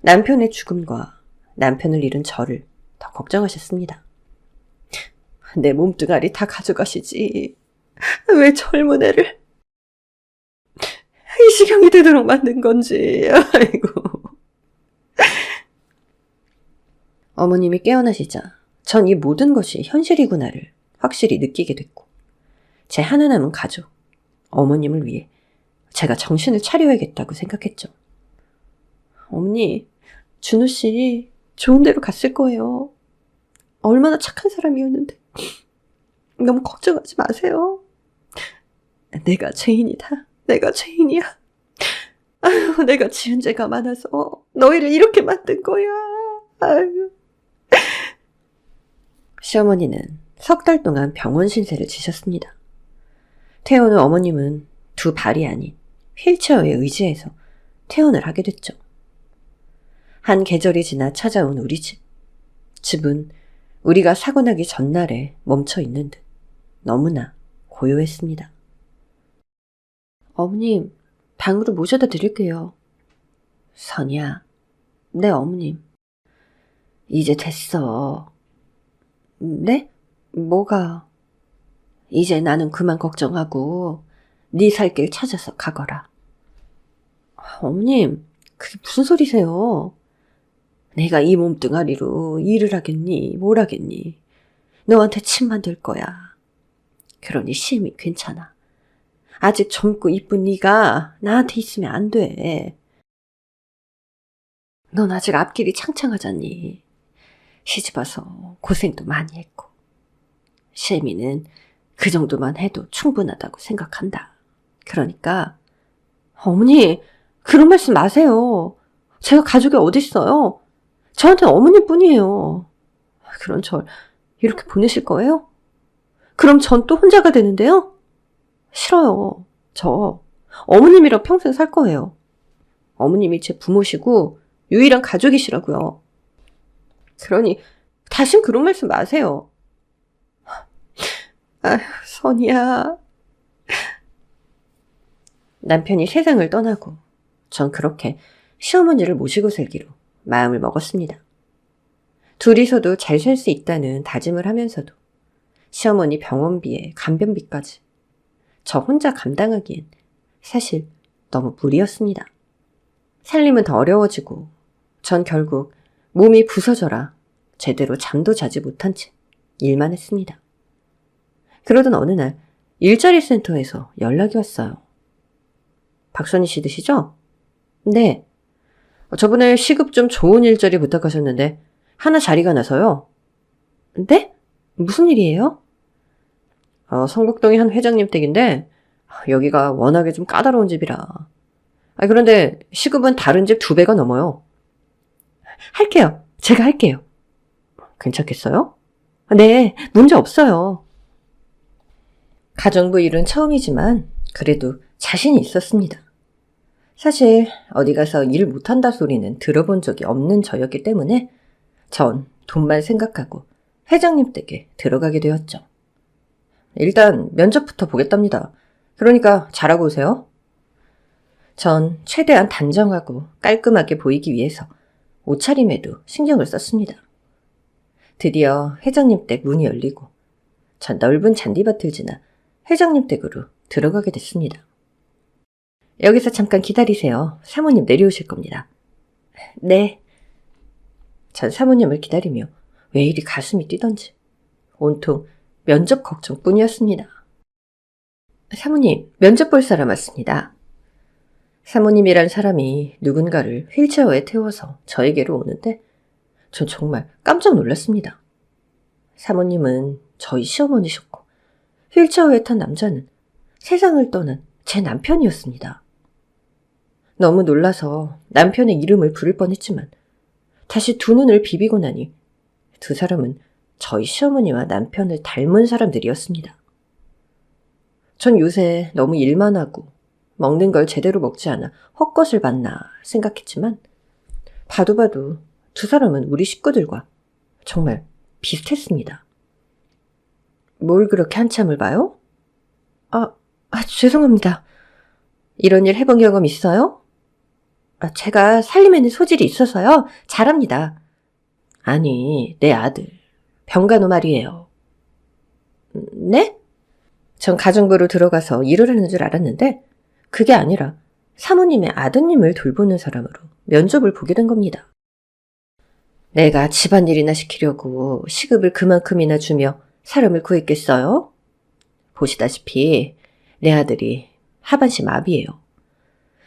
남편의 죽음과 남편을 잃은 저를 더 걱정하셨습니다. 내 몸뚱아리 다 가져가시지. 왜 젊은 애를 이 지경이 되도록 만든 건지. 아이고. 어머님이 깨어나시자 전 이 모든 것이 현실이구나를 확실히 느끼게 됐고, 제 하나 남은 가족, 어머님을 위해 제가 정신을 차려야겠다고 생각했죠. 어머니, 준호 씨 좋은 데로 갔을 거예요. 얼마나 착한 사람이었는데 너무 걱정하지 마세요. 내가 죄인이다. 내가 죄인이야. 아유, 내가 지은 죄가 많아서 너희를 이렇게 만든 거야. 아유. 시어머니는 석 달 동안 병원 신세를 지셨습니다. 퇴원 후 어머님은 두 발이 아닌 휠체어에 의지해서 퇴원을 하게 됐죠. 한 계절이 지나 찾아온 우리 집. 집은 우리가 사고 나기 전날에 멈춰 있는 듯 너무나 고요했습니다. 어머님, 방으로 모셔다 드릴게요. 선이야, 네 어머님. 이제 됐어. 네? 뭐가? 이제 나는 그만 걱정하고 네 살 길 찾아서 가거라. 어머님, 그게 무슨 소리세요? 내가 이 몸뚱아리로 일을 하겠니? 뭘 하겠니? 너한테 침 만들 거야. 그러니 심히 괜찮아. 아직 젊고 이쁜 네가 나한테 있으면 안 돼. 넌 아직 앞길이 창창하잖니. 시집와서 고생도 많이 했고. 시애미는 그 정도만 해도 충분하다고 생각한다. 그러니까 어머니, 그런 말씀 마세요. 제가 가족이 어딨어요? 저한테는 어머니뿐이에요. 그럼 절 이렇게 보내실 거예요? 그럼 전 또 혼자가 되는데요? 싫어요. 저 어머님이랑 평생 살 거예요. 어머님이 제 부모시고 유일한 가족이시라고요. 그러니 다신 그런 말씀 마세요. 아휴, 선이야. 남편이 세상을 떠나고 전 그렇게 시어머니를 모시고 살기로 마음을 먹었습니다. 둘이서도 잘 살 수 있다는 다짐을 하면서도 시어머니 병원비에 간변비까지 저 혼자 감당하기엔 사실 너무 무리였습니다. 살림은 더 어려워지고 전 결국 몸이 부서져라 제대로 잠도 자지 못한 채 일만 했습니다. 그러던 어느 날 일자리 센터에서 연락이 왔어요. 박선희 씨 되시죠? 네. 저번에 시급 좀 좋은 일자리 부탁하셨는데 하나 자리가 나서요. 네? 무슨 일이에요? 성북동의 한 회장님 댁인데 여기가 워낙에 좀 까다로운 집이라. 그런데 시급은 다른 집 2배가 넘어요. 할게요. 제가 할게요. 괜찮겠어요? 네, 문제 없어요. 가정부 일은 처음이지만 그래도 자신이 있었습니다. 사실 어디 가서 일 못한다 소리는 들어본 적이 없는 저였기 때문에 전 돈만 생각하고 회장님 댁에 들어가게 되었죠. 일단 면접부터 보겠답니다. 그러니까 잘하고 오세요. 전 최대한 단정하고 깔끔하게 보이기 위해서 옷차림에도 신경을 썼습니다. 드디어 회장님 댁 문이 열리고 전 넓은 잔디밭을 지나 회장님 댁으로 들어가게 됐습니다. 여기서 잠깐 기다리세요. 사모님 내려오실 겁니다. 네. 전 사모님을 기다리며 왜 이리 가슴이 뛰던지 온통 면접 걱정뿐이었습니다. 사모님, 면접 볼 사람 왔습니다. 사모님이란 사람이 누군가를 휠체어에 태워서 저에게로 오는데 전 정말 깜짝 놀랐습니다. 사모님은 저희 시어머니셨고 휠체어에 탄 남자는 세상을 떠난 제 남편이었습니다. 너무 놀라서 남편의 이름을 부를 뻔했지만 다시 두 눈을 비비고 나니 두 사람은 저희 시어머니와 남편을 닮은 사람들이었습니다. 전 요새 너무 일만 하고 먹는 걸 제대로 먹지 않아 헛것을 봤나 생각했지만 봐도 두 사람은 우리 식구들과 정말 비슷했습니다. 뭘 그렇게 한참을 봐요? 죄송합니다. 이런 일 해본 경험 있어요? 제가 살림에는 소질이 있어서요. 잘합니다. 아니, 내 아들. 병간호 말이에요. 네? 전 가정부로 들어가서 일을 하는 줄 알았는데 그게 아니라 사모님의 아드님을 돌보는 사람으로 면접을 보게 된 겁니다. 내가 집안일이나 시키려고 시급을 그만큼이나 주며 사람을 구했겠어요? 보시다시피 내 아들이 하반신 마비예요.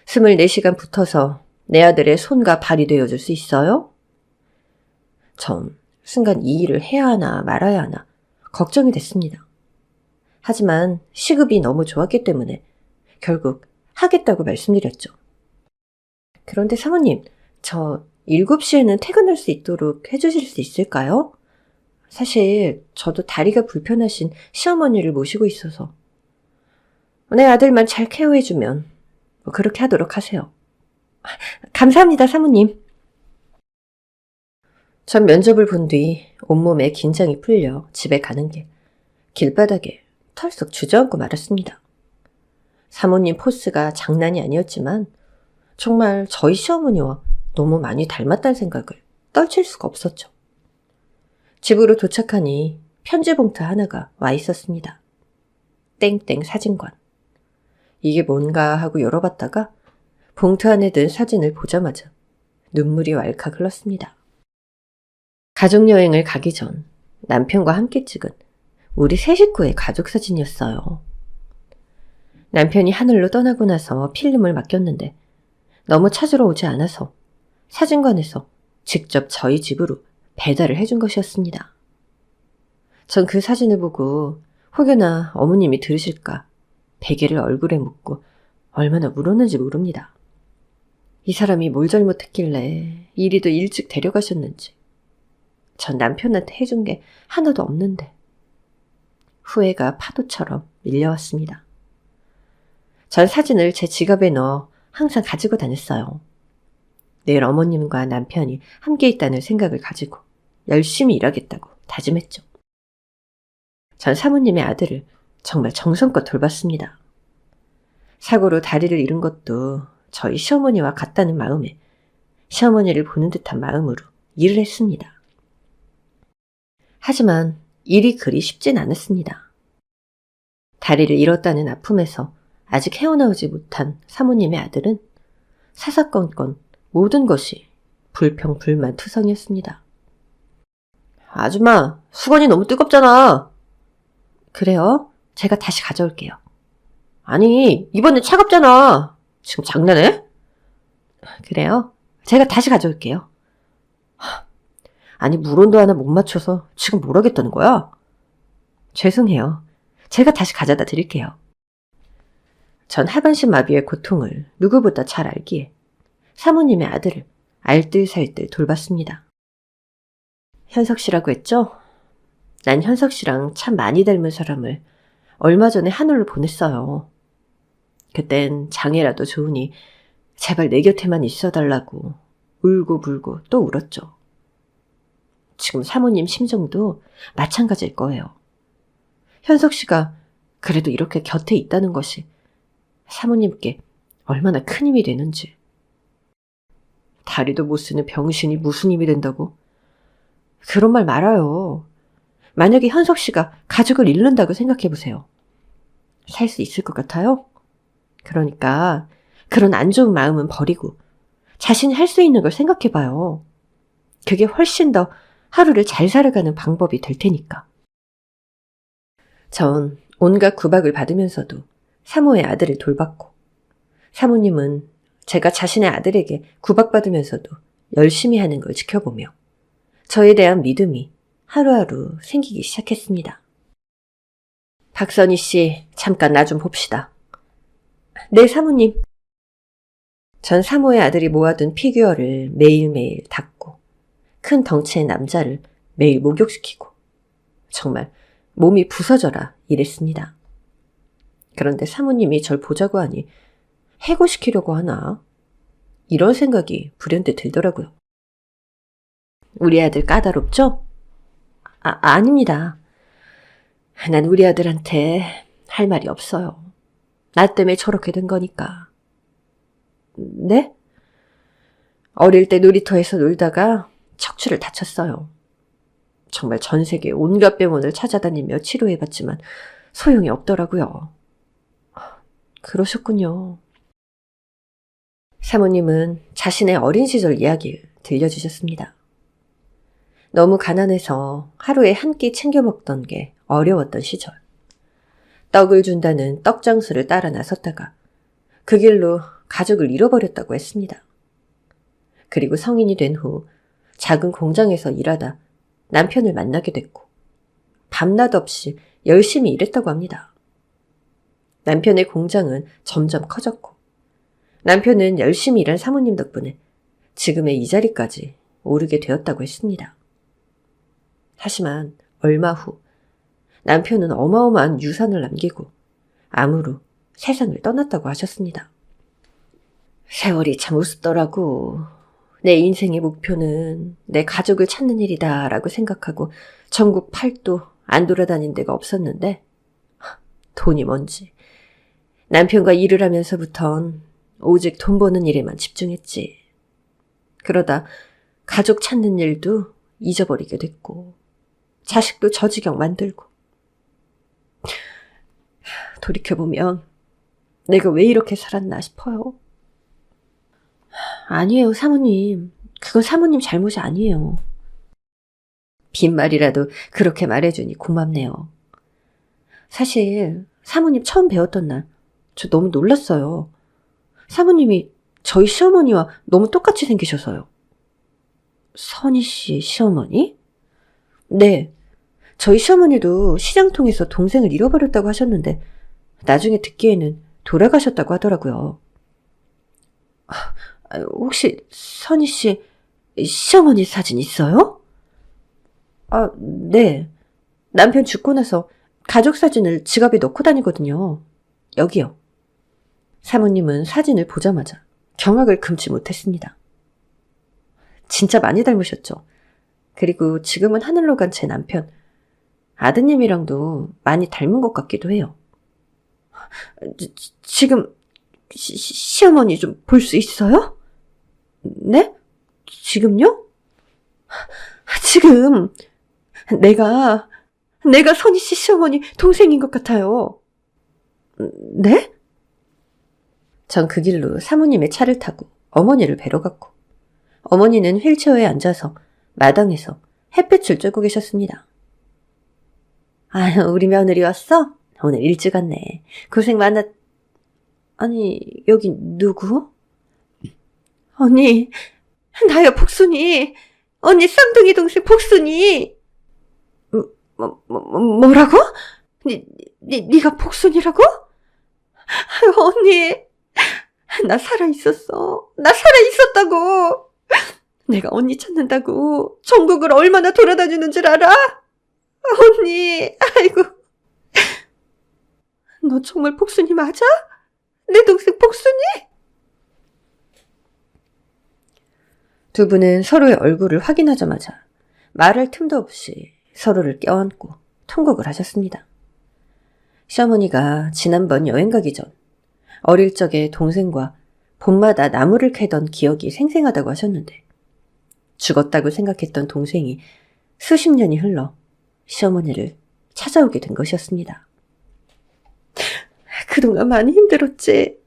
24시간 붙어서 내 아들의 손과 발이 되어줄 수 있어요? 전 순간 이 일을 해야 하나 말아야 하나 걱정이 됐습니다. 하지만 시급이 너무 좋았기 때문에 결국 하겠다고 말씀드렸죠. 그런데 사모님, 저 7시에는 퇴근할 수 있도록 해주실 수 있을까요? 사실 저도 다리가 불편하신 시어머니를 모시고 있어서 내 아들만 잘 케어해주면 그렇게 하도록 하세요. 감사합니다, 사모님. 전 면접을 본 뒤 온몸에 긴장이 풀려 집에 가는 길 길바닥에 털썩 주저앉고 말았습니다. 사모님 포스가 장난이 아니었지만 정말 저희 시어머니와 너무 많이 닮았다는 생각을 떨칠 수가 없었죠. 집으로 도착하니 편지 봉투 하나가 와 있었습니다. 땡땡 사진관. 이게 뭔가 하고 열어봤다가 봉투 안에 든 사진을 보자마자 눈물이 왈칵 흘렀습니다. 가족여행을 가기 전 남편과 함께 찍은 우리 세 식구의 가족 사진이었어요. 남편이 하늘로 떠나고 나서 필름을 맡겼는데 너무 찾으러 오지 않아서 사진관에서 직접 저희 집으로 배달을 해준 것이었습니다. 전 그 사진을 보고 혹여나 어머님이 들으실까 베개를 얼굴에 묻고 얼마나 울었는지 모릅니다. 이 사람이 뭘 잘못했길래 이리도 일찍 데려가셨는지 전 남편한테 해준 게 하나도 없는데 후회가 파도처럼 밀려왔습니다. 전 사진을 제 지갑에 넣어 항상 가지고 다녔어요. 늘 어머님과 남편이 함께 있다는 생각을 가지고 열심히 일하겠다고 다짐했죠. 전 사모님의 아들을 정말 정성껏 돌봤습니다. 사고로 다리를 잃은 것도 저희 시어머니와 같다는 마음에 시어머니를 보는 듯한 마음으로 일을 했습니다. 하지만 일이 그리 쉽진 않았습니다. 다리를 잃었다는 아픔에서 아직 헤어나오지 못한 사모님의 아들은 사사건건 모든 것이 불평불만투성이었습니다. 아줌마, 수건이 너무 뜨겁잖아. 그래요? 제가 다시 가져올게요. 아니, 이번엔 차갑잖아. 지금 장난해? 그래요? 제가 다시 가져올게요. 아니, 물온도 하나 못 맞춰서 지금 뭘 하겠다는 거야? 죄송해요. 제가 다시 가져다 드릴게요. 전 하반신 마비의 고통을 누구보다 잘 알기에 사모님의 아들을 알뜰살뜰 돌봤습니다. 현석 씨라고 했죠? 난 현석 씨랑 참 많이 닮은 사람을 얼마 전에 하늘로 보냈어요. 그땐 장애라도 좋으니 제발 내 곁에만 있어달라고 울고불고 또 울었죠. 지금 사모님 심정도 마찬가지일 거예요. 현석 씨가 그래도 이렇게 곁에 있다는 것이 사모님께 얼마나 큰 힘이 되는지. 다리도 못 쓰는 병신이 무슨 힘이 된다고? 그런 말 말아요. 만약에 현석 씨가 가족을 잃는다고 생각해보세요. 살 수 있을 것 같아요? 그러니까 그런 안 좋은 마음은 버리고 자신이 할 수 있는 걸 생각해봐요. 그게 훨씬 더 하루를 잘 살아가는 방법이 될 테니까. 전 온갖 구박을 받으면서도 사모의 아들을 돌봤고 사모님은 제가 자신의 아들에게 구박받으면서도 열심히 하는 걸 지켜보며 저에 대한 믿음이 하루하루 생기기 시작했습니다. 박선희 씨, 잠깐 나 좀 봅시다. 네, 사모님. 전 사모의 아들이 모아둔 피규어를 매일매일 닦고 큰 덩치의 남자를 매일 목욕시키고 정말 몸이 부서져라 이랬습니다. 그런데 사모님이 절 보자고 하니 해고시키려고 하나? 이런 생각이 불현듯 들더라고요. 우리 아들 까다롭죠? 아닙니다. 난 우리 아들한테 할 말이 없어요. 나 때문에 저렇게 된 거니까. 네? 어릴 때 놀이터에서 놀다가 척추를 다쳤어요. 정말 전 세계 온갖 병원을 찾아다니며 치료해봤지만 소용이 없더라고요. 그러셨군요. 사모님은 자신의 어린 시절 이야기를 들려주셨습니다. 너무 가난해서 하루에 한 끼 챙겨 먹던 게 어려웠던 시절. 떡을 준다는 떡장수를 따라 나섰다가 그 길로 가족을 잃어버렸다고 했습니다. 그리고 성인이 된 후 작은 공장에서 일하다 남편을 만나게 됐고 밤낮 없이 열심히 일했다고 합니다. 남편의 공장은 점점 커졌고 남편은 열심히 일한 사모님 덕분에 지금의 이 자리까지 오르게 되었다고 했습니다. 하지만 얼마 후 남편은 어마어마한 유산을 남기고 암으로 세상을 떠났다고 하셨습니다. 세월이 참 우습더라고. 내 인생의 목표는 내 가족을 찾는 일이다 라고 생각하고 전국 팔도 안 돌아다닌 데가 없었는데 돈이 뭔지 남편과 일을 하면서부턴 오직 돈 버는 일에만 집중했지. 그러다 가족 찾는 일도 잊어버리게 됐고 자식도 저지경 만들고 돌이켜보면 내가 왜 이렇게 살았나 싶어요. 아니에요, 사모님. 그건 사모님 잘못이 아니에요. 빈말이라도 그렇게 말해주니 고맙네요. 사실 사모님 처음 배웠던 날 저 너무 놀랐어요. 사모님이 저희 시어머니와 너무 똑같이 생기셔서요. 선희 씨 시어머니? 네. 저희 시어머니도 시장 통해서 동생을 잃어버렸다고 하셨는데 나중에 듣기에는 돌아가셨다고 하더라고요. 혹시 선희 씨 시어머니 사진 있어요? 네. 남편 죽고 나서 가족 사진을 지갑에 넣고 다니거든요. 여기요. 사모님은 사진을 보자마자 경악을 금치 못했습니다. 진짜 많이 닮으셨죠? 그리고 지금은 하늘로 간 제 남편, 아드님이랑도 많이 닮은 것 같기도 해요. 지금 시어머니 좀 볼 수 있어요? 네? 지금요? 지금 내가 선희 씨 시어머니 동생인 것 같아요. 네? 전 그 길로 사모님의 차를 타고 어머니를 뵈러 갔고 어머니는 휠체어에 앉아서 마당에서 햇빛을 쬐고 계셨습니다. 우리 며느리 왔어? 오늘 일찍 왔네. 고생 많았... 아니, 여기 누구? 언니, 나야 복순이. 언니 쌍둥이 동생 복순이. 뭐라고? 네가 복순이라고? 언니, 나 살아있었어. 나 살아있었다고. 내가 언니 찾는다고 전국을 얼마나 돌아다니는 줄 알아? 언니, 아이고. 너 정말 복순이 맞아? 내 동생 복순이? 두 분은 서로의 얼굴을 확인하자마자 말할 틈도 없이 서로를 껴안고 통곡을 하셨습니다. 시어머니가 지난번 여행 가기 전 어릴 적에 동생과 봄마다 나무를 캐던 기억이 생생하다고 하셨는데 죽었다고 생각했던 동생이 수십 년이 흘러 시어머니를 찾아오게 된 것이었습니다. 그동안 많이 힘들었지?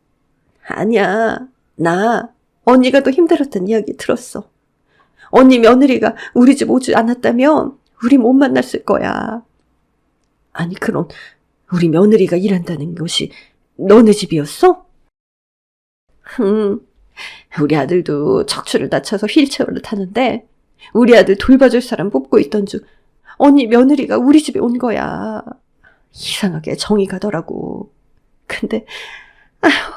아니야. 나 언니가 더 힘들었던 이야기 들었어. 언니 며느리가 우리 집 오지 않았다면 우리 못 만났을 거야. 아니 그럼 우리 며느리가 일한다는 곳이 너네 집이었어? 우리 아들도 척추를 다쳐서 휠체어를 타는데 우리 아들 돌봐줄 사람 뽑고 있던 중 언니 며느리가 우리 집에 온 거야. 이상하게 정이 가더라고. 근데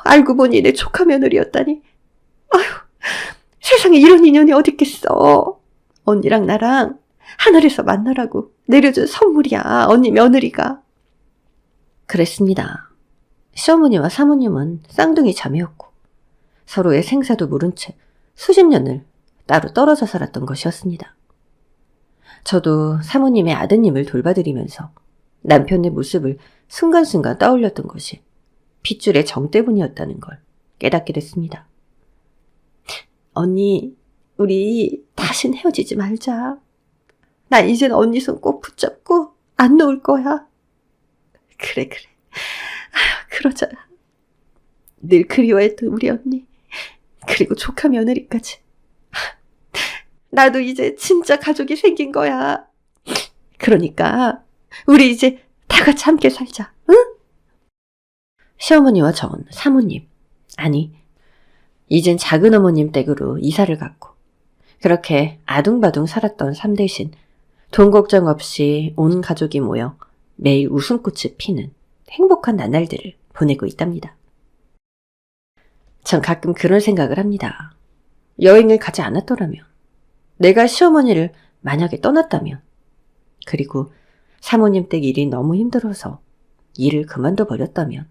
알고 보니 내 조카 며느리였다니. 세상에 이런 인연이 어딨겠어. 언니랑 나랑 하늘에서 만나라고 내려준 선물이야. 언니 며느리가. 그랬습니다. 시어머니와 사모님은 쌍둥이 자매였고 서로의 생사도 모른 채 수십 년을 따로 떨어져 살았던 것이었습니다. 저도 사모님의 아드님을 돌봐드리면서 남편의 모습을 순간순간 떠올렸던 것이 핏줄의 정 때문이었다는 걸 깨닫게 됐습니다. 언니, 우리 다신 헤어지지 말자. 나 이젠 언니 손 꼭 붙잡고 안 놓을 거야. 그래. 그러자. 늘 그리워했던 우리 언니, 그리고 조카 며느리까지. 나도 이제 진짜 가족이 생긴 거야. 그러니까 우리 이제 다 같이 함께 살자, 응? 시어머니와 전, 사모님, 아니, 이젠 작은 어머님 댁으로 이사를 갔고, 그렇게 아둥바둥 살았던 삶 대신 돈 걱정 없이 온 가족이 모여 매일 웃음꽃이 피는 행복한 나날들을 보내고 있답니다. 전 가끔 그런 생각을 합니다. 여행을 가지 않았더라면, 내가 시어머니를 만약에 떠났다면, 그리고 사모님 댁 일이 너무 힘들어서 일을 그만둬 버렸다면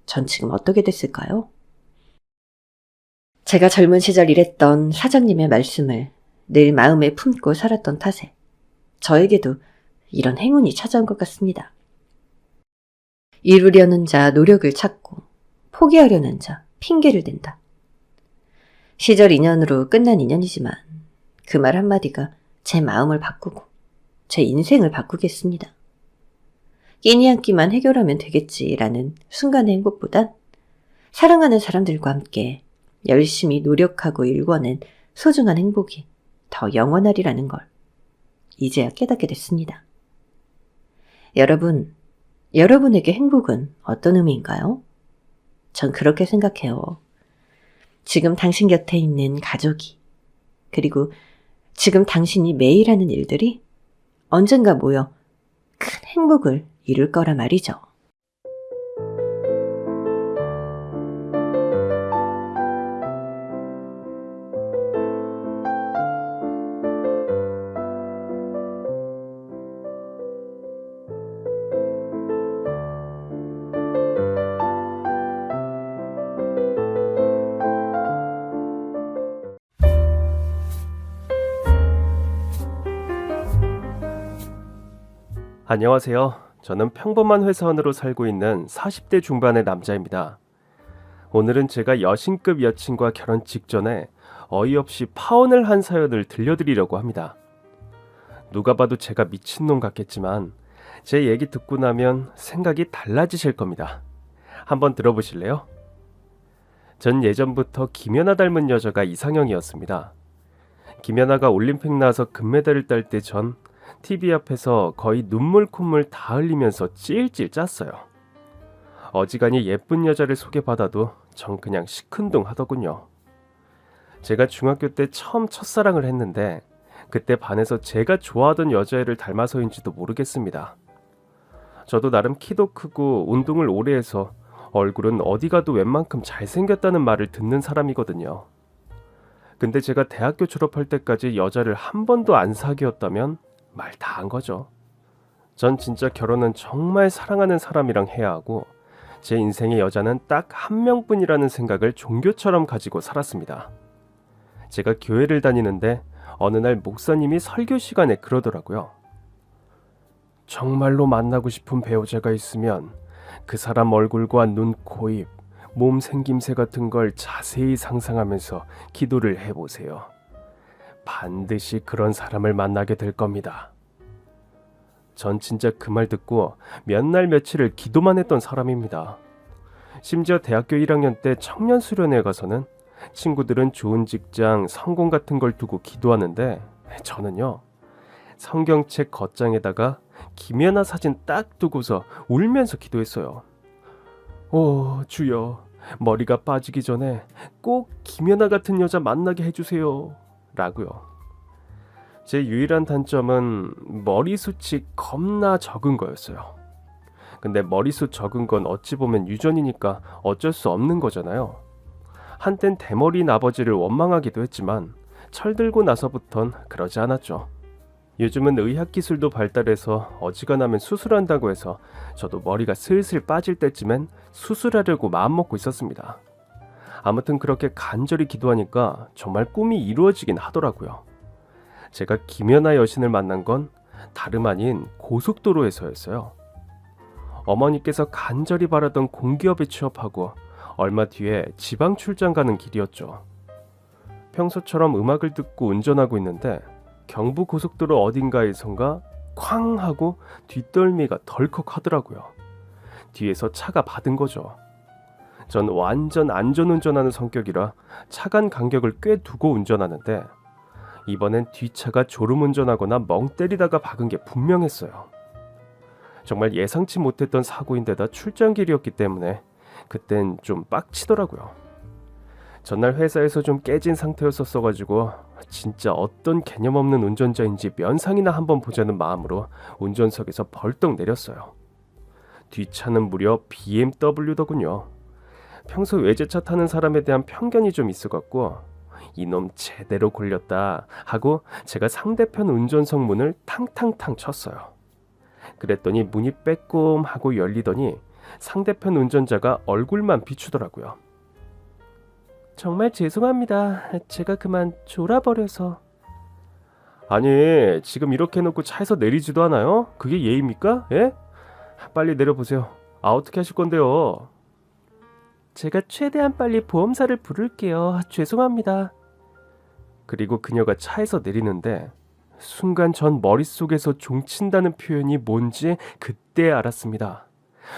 전 지금 어떻게 됐을까요? 제가 젊은 시절 일했던 사장님의 말씀을 늘 마음에 품고 살았던 탓에 저에게도 이런 행운이 찾아온 것 같습니다. 이루려는 자 노력을 찾고 포기하려는 자 핑계를 댄다. 시절 인연으로 끝난 인연이지만 그 말 한마디가 제 마음을 바꾸고 제 인생을 바꾸겠습니다. 끼니 한 끼만 해결하면 되겠지라는 순간의 행복보단 사랑하는 사람들과 함께 열심히 노력하고 일궈낸 소중한 행복이 더 영원하리라는 걸 이제야 깨닫게 됐습니다. 여러분, 여러분에게 행복은 어떤 의미인가요? 전 그렇게 생각해요. 지금 당신 곁에 있는 가족이, 그리고 지금 당신이 매일 하는 일들이 언젠가 모여 큰 행복을 이룰 거라 말이죠. 안녕하세요. 저는 평범한 회사원으로 살고 있는 40대 중반의 남자입니다. 오늘은 제가 여신급 여친과 결혼 직전에 어이없이 파혼을 한 사연을 들려드리려고 합니다. 누가 봐도 제가 미친놈 같겠지만 제 얘기 듣고 나면 생각이 달라지실 겁니다. 한번 들어보실래요? 전 예전부터 김연아 닮은 여자가 이상형이었습니다. 김연아가 올림픽 나와서 금메달을 딸 때 전 TV 앞에서 거의 눈물 콧물 다 흘리면서 찔찔 짰어요. 어지간히 예쁜 여자를 소개받아도 전 그냥 시큰둥 하더군요. 제가 중학교 때 처음 첫사랑을 했는데 그때 반해서 제가 좋아하던 여자애를 닮아서인지도 모르겠습니다. 저도 나름 키도 크고 운동을 오래 해서 얼굴은 어디 가도 웬만큼 잘생겼다는 말을 듣는 사람이거든요. 근데 제가 대학교 졸업할 때까지 여자를 한 번도 안 사귀었다면 말 다 한 거죠. 전 진짜 결혼은 정말 사랑하는 사람이랑 해야 하고 제 인생의 여자는 딱 한 명뿐이라는 생각을 종교처럼 가지고 살았습니다. 제가 교회를 다니는데 어느 날 목사님이 설교 시간에 그러더라고요. 정말로 만나고 싶은 배우자가 있으면 그 사람 얼굴과 눈, 코, 입, 몸 생김새 같은 걸 자세히 상상하면서 기도를 해보세요. 반드시 그런 사람을 만나게 될 겁니다. 전 진짜 그 말 듣고 몇 날 며칠을 기도만 했던 사람입니다. 심지어 대학교 1학년 때 청년 수련회 가서는 친구들은 좋은 직장, 성공 같은 걸 두고 기도하는데 저는요, 성경책 겉장에다가 김연아 사진 딱 두고서 울면서 기도했어요. 오, 주여, 머리가 빠지기 전에 꼭 김연아 같은 여자 만나게 해주세요. 라고요. 제 유일한 단점은 머리숱이 겁나 적은 거였어요. 근데 머리숱 적은 건 어찌 보면 유전이니까 어쩔 수 없는 거잖아요. 한땐 대머리인 아버지를 원망하기도 했지만 철들고 나서부턴 그러지 않았죠. 요즘은 의학기술도 발달해서 어지간하면 수술한다고 해서 저도 머리가 슬슬 빠질 때쯤엔 수술하려고 마음먹고 있었습니다. 아무튼 그렇게 간절히 기도하니까 정말 꿈이 이루어지긴 하더라고요. 제가 김연아 여신을 만난 건 다름 아닌 고속도로에서였어요. 어머니께서 간절히 바라던 공기업에 취업하고 얼마 뒤에 지방 출장 가는 길이었죠. 평소처럼 음악을 듣고 운전하고 있는데 경부고속도로 어딘가에선가 쾅 하고 뒷덜미가 덜컥 하더라고요. 뒤에서 차가 받은 거죠. 전 완전 안전운전하는 성격이라 차간 간격을 꽤 두고 운전하는데 이번엔 뒷차가 졸음운전하거나 멍 때리다가 박은 게 분명했어요. 정말 예상치 못했던 사고인데다 출장길이었기 때문에 그땐 좀 빡치더라고요. 전날 회사에서 좀 깨진 상태였었어가지고 진짜 어떤 개념 없는 운전자인지 면상이나 한번 보자는 마음으로 운전석에서 벌떡 내렸어요. 뒷차는 무려 BMW더군요. 평소 외제차 타는 사람에 대한 편견이 좀 있어갖고 이놈 제대로 골렸다 하고 제가 상대편 운전석 문을 탕탕탕 쳤어요. 그랬더니 문이 빼꼼하고 열리더니 상대편 운전자가 얼굴만 비추더라고요. 정말 죄송합니다. 제가 그만 졸아버려서. 아니, 지금 이렇게 해놓고 차에서 내리지도 않아요? 그게 예의입니까? 예? 빨리 내려보세요. 어떻게 하실 건데요? 제가 최대한 빨리 보험사를 부를게요. 죄송합니다. 그리고 그녀가 차에서 내리는데 순간 전 머릿속에서 종친다는 표현이 뭔지 그때 알았습니다.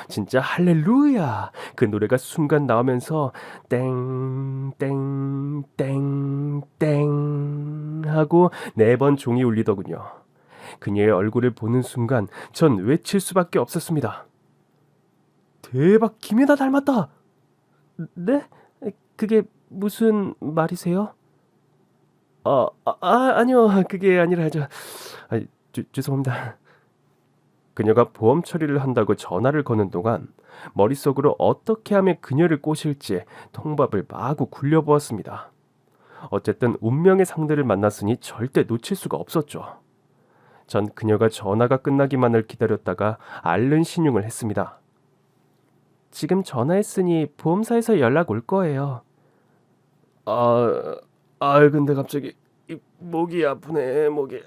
진짜 할렐루야! 그 노래가 순간 나오면서 땡, 땡, 땡, 땡 하고 4번 종이 울리더군요. 그녀의 얼굴을 보는 순간 전 외칠 수밖에 없었습니다. 대박, 김연아 닮았다! 네? 그게 무슨 말이세요? 아니요. 그게 아니라 죄송합니다. 그녀가 보험 처리를 한다고 전화를 거는 동안 머릿속으로 어떻게 하면 그녀를 꼬실지 통밥을 마구 굴려보았습니다. 어쨌든 운명의 상대를 만났으니 절대 놓칠 수가 없었죠. 전 그녀가 전화가 끝나기만을 기다렸다가 앓는 신용을 했습니다. 지금 전화했으니 보험사에서 연락 올 거예요. 근데 갑자기 목이 아프네, 목이.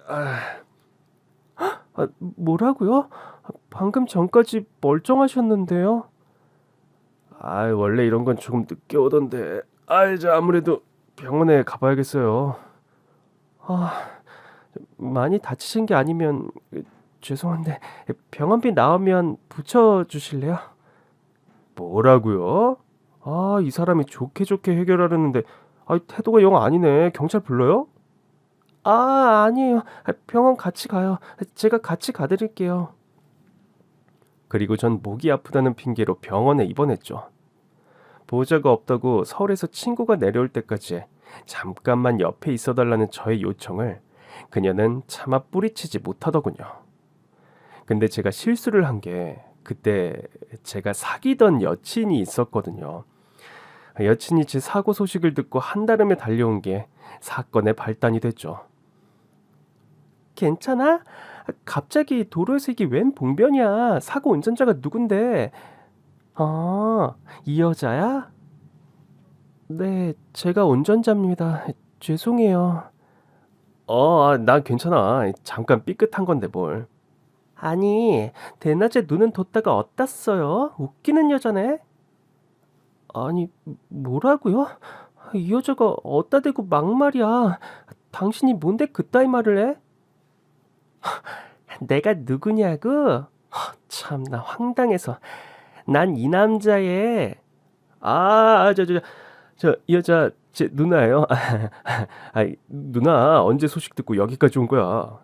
뭐라고요? 방금 전까지 멀쩡하셨는데요? 원래 이런 건 조금 늦게 오던데. 이제 아무래도 병원에 가봐야겠어요. 많이 다치신 게 아니면 죄송한데 병원비 나오면 붙여주실래요? 뭐라고요? 이 사람이 좋게 해결하려는데 태도가 영 아니네. 경찰 불러요? 아니에요. 병원 같이 가요. 제가 같이 가드릴게요. 그리고 전 목이 아프다는 핑계로 병원에 입원했죠. 보호자가 없다고 서울에서 친구가 내려올 때까지 잠깐만 옆에 있어달라는 저의 요청을 그녀는 차마 뿌리치지 못하더군요. 근데 제가 실수를 한 게 그때 제가 사귀던 여친이 있었거든요. 여친이 제 사고 소식을 듣고 한달음에 달려온 게 사건의 발단이 됐죠. 괜찮아? 갑자기 도로에서 이게 웬 봉변이야? 사고 운전자가 누군데? 이 여자야? 네, 제가 운전자입니다. 죄송해요. 난 괜찮아. 잠깐 삐끗한 건데 뭘. 아니, 대낮에 눈은 뒀다가 어디다 써요? 웃기는 여자네? 아니, 뭐라고요? 이 여자가 어디다 대고 막말이야. 당신이 뭔데 그따위 말을 해? 내가 누구냐고? 참나 황당해서. 난 이 남자의 이 여자 제 누나예요. 누나 언제 소식 듣고 여기까지 온 거야?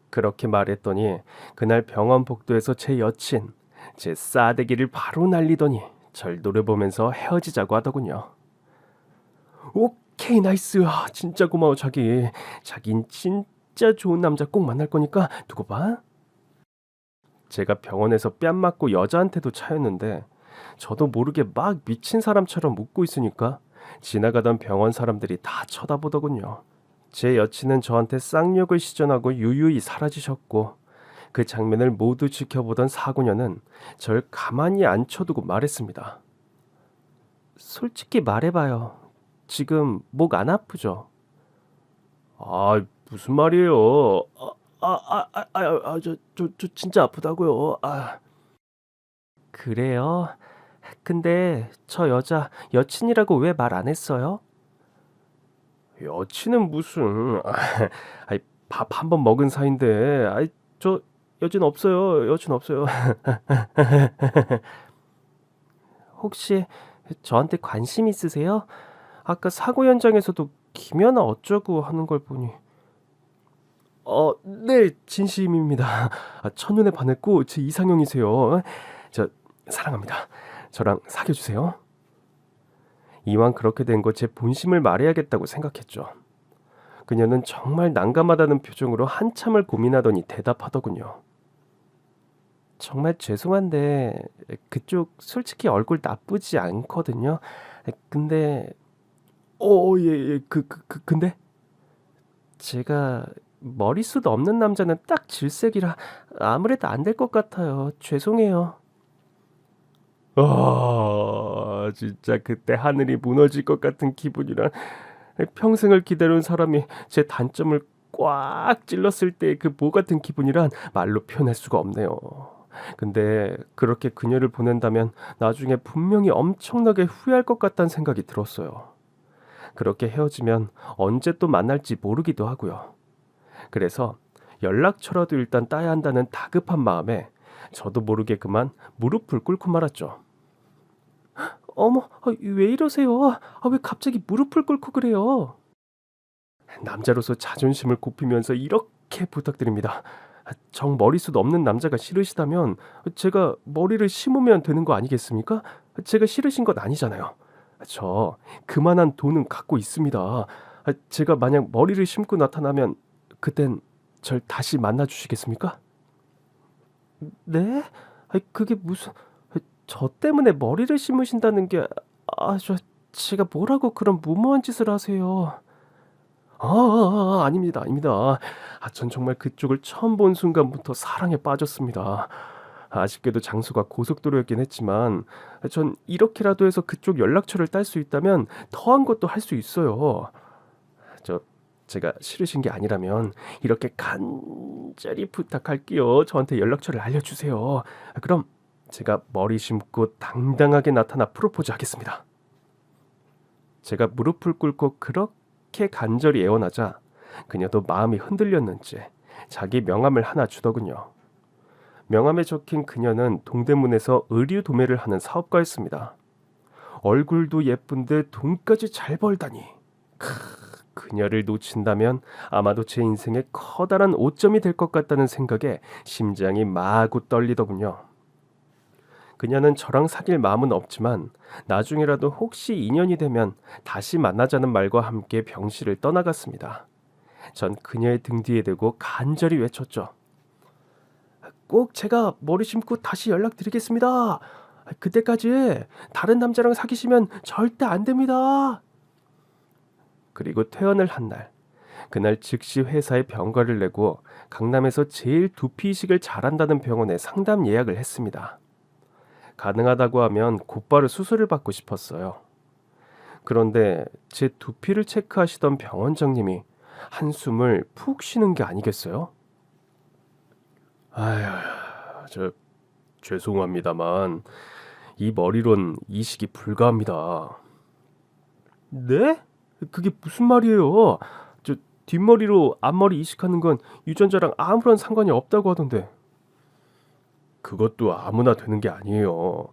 그렇게 말했더니 그날 병원 복도에서 제 여친, 제 싸대기를 바로 날리더니 절 노려보면서 헤어지자고 하더군요. 오케이, 나이스. 진짜 고마워 자기. 자긴 진짜 좋은 남자 꼭 만날 거니까 두고 봐. 제가 병원에서 뺨 맞고 여자한테도 차였는데 저도 모르게 막 미친 사람처럼 웃고 있으니까 지나가던 병원 사람들이 다 쳐다보더군요. 제 여친은 저한테 쌍욕을 시전하고 유유히 사라지셨고 그 장면을 모두 지켜보던 사고녀는 절 가만히 안 쳐두고 말했습니다. 솔직히 말해봐요. 지금 목 안 아프죠? 무슨 말이에요? 저 진짜 아프다고요. 그래요? 근데 저 여자 여친이라고 왜 말 안 했어요? 여친은 무슨? 아이, 밥 한 번 먹은 사이인데, 저 여친 없어요. 여친 없어요. 혹시 저한테 관심 있으세요? 아까 사고 현장에서도 김연아 어쩌고 하는 걸 보니. 네, 진심입니다. 첫눈에 반했고 제 이상형이세요. 저 사랑합니다. 저랑 사귀어 주세요. 이왕 그렇게 된 거 제 본심을 말해야겠다고 생각했죠. 그녀는 정말 난감하다는 표정으로 한참을 고민하더니 대답하더군요. 정말 죄송한데 그쪽 솔직히 얼굴 나쁘지 않거든요. 근데 예, 근데 제가 머리숱 없는 남자는 딱 질색이라 아무래도 안 될 것 같아요. 죄송해요. 진짜 그때 하늘이 무너질 것 같은 기분이란, 평생을 기다려온 사람이 제 단점을 꽉 찔렀을 때 그 모 같은 기분이란 말로 표현할 수가 없네요. 근데 그렇게 그녀를 보낸다면 나중에 분명히 엄청나게 후회할 것 같다는 생각이 들었어요. 그렇게 헤어지면 언제 또 만날지 모르기도 하고요. 그래서 연락처라도 일단 따야 한다는 다급한 마음에 저도 모르게 그만 무릎을 꿇고 말았죠. 어머, 왜 이러세요? 왜 갑자기 무릎을 꿇고 그래요? 남자로서 자존심을 굽히면서 이렇게 부탁드립니다. 정 머리숱 없는 남자가 싫으시다면 제가 머리를 심으면 되는 거 아니겠습니까? 제가 싫으신 건 아니잖아요. 저 그만한 돈은 갖고 있습니다. 제가 만약 머리를 심고 나타나면 그땐 절 다시 만나 주시겠습니까? 네? 그게 무슨, 저 때문에 머리를 심으신다는 게, 제가 뭐라고 그런 무모한 짓을 하세요? 아닙니다, 아닙니다. 전 정말 그쪽을 처음 본 순간부터 사랑에 빠졌습니다. 아쉽게도 장소가 고속도로였긴 했지만, 전 이렇게라도 해서 그쪽 연락처를 딸 수 있다면 더한 것도 할 수 있어요. 제가 싫으신 게 아니라면 이렇게 간절히 부탁할게요. 저한테 연락처를 알려주세요. 그럼 제가 머리 심고 당당하게 나타나 프로포즈 하겠습니다. 제가 무릎을 꿇고 그렇게 간절히 애원하자 그녀도 마음이 흔들렸는지 자기 명함을 하나 주더군요. 명함에 적힌 그녀는 동대문에서 의류 도매를 하는 사업가였습니다. 얼굴도 예쁜데 돈까지 잘 벌다니. 그녀를 놓친다면 아마도 제 인생에 커다란 오점이 될 것 같다는 생각에 심장이 마구 떨리더군요. 그녀는 저랑 사귈 마음은 없지만 나중에라도 혹시 인연이 되면 다시 만나자는 말과 함께 병실을 떠나갔습니다. 전 그녀의 등 뒤에 대고 간절히 외쳤죠. 꼭 제가 머리 심고 다시 연락드리겠습니다. 그때까지 다른 남자랑 사귀시면 절대 안 됩니다. 그리고 퇴원을 한 날, 그날 즉시 회사에 병가를 내고 강남에서 제일 두피 이식을 잘한다는 병원에 상담 예약을 했습니다. 가능하다고 하면 곧바로 수술을 받고 싶었어요. 그런데 제 두피를 체크하시던 병원장님이 한숨을 푹 쉬는 게 아니겠어요? 죄송합니다만 이 머리론 이식이 불가합니다. 네? 그게 무슨 말이에요? 뒷머리로 앞머리 이식하는 건 유전자랑 아무런 상관이 없다고 하던데. 그것도 아무나 되는 게 아니에요.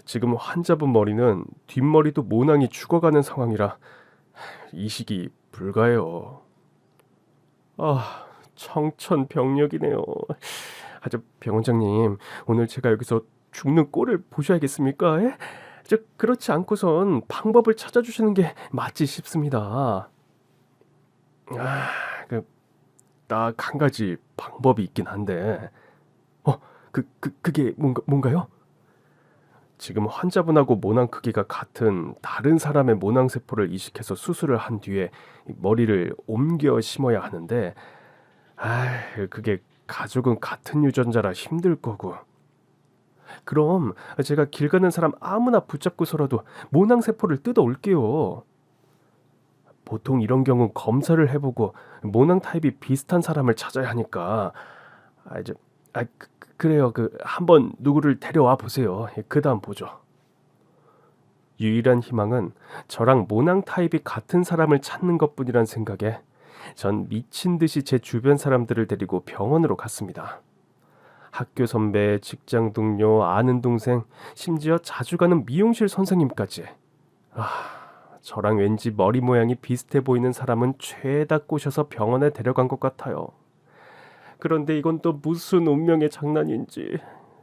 지금 환자분 머리는 뒷머리도 모낭이 죽어가는 상황이라 이식이 불가해요. 청천벽력이네요. 병원장님, 오늘 제가 여기서 죽는 꼴을 보셔야겠습니까? 예? 그렇지 않고선 방법을 찾아주시는 게 맞지 싶습니다. 딱 한 가지 방법이 있긴 한데, 그게 뭔가요? 지금 환자분하고 모낭 크기가 같은 다른 사람의 모낭 세포를 이식해서 수술을 한 뒤에 머리를 옮겨 심어야 하는데, 그게 가족은 같은 유전자라 힘들 거고. 그럼 제가 길 가는 사람 아무나 붙잡고서라도 모낭 세포를 뜯어 올게요. 보통 이런 경우 검사를 해보고 모낭 타입이 비슷한 사람을 찾아야 하니까. 그래요. 한번 누구를 데려와 보세요. 그 다음 보죠. 유일한 희망은 저랑 모낭 타입이 같은 사람을 찾는 것뿐이란 생각에 전 미친 듯이 제 주변 사람들을 데리고 병원으로 갔습니다. 학교 선배, 직장 동료, 아는 동생, 심지어 자주 가는 미용실 선생님까지. 저랑 왠지 머리 모양이 비슷해 보이는 사람은 죄다 꼬셔서 병원에 데려간 것 같아요. 그런데 이건 또 무슨 운명의 장난인지.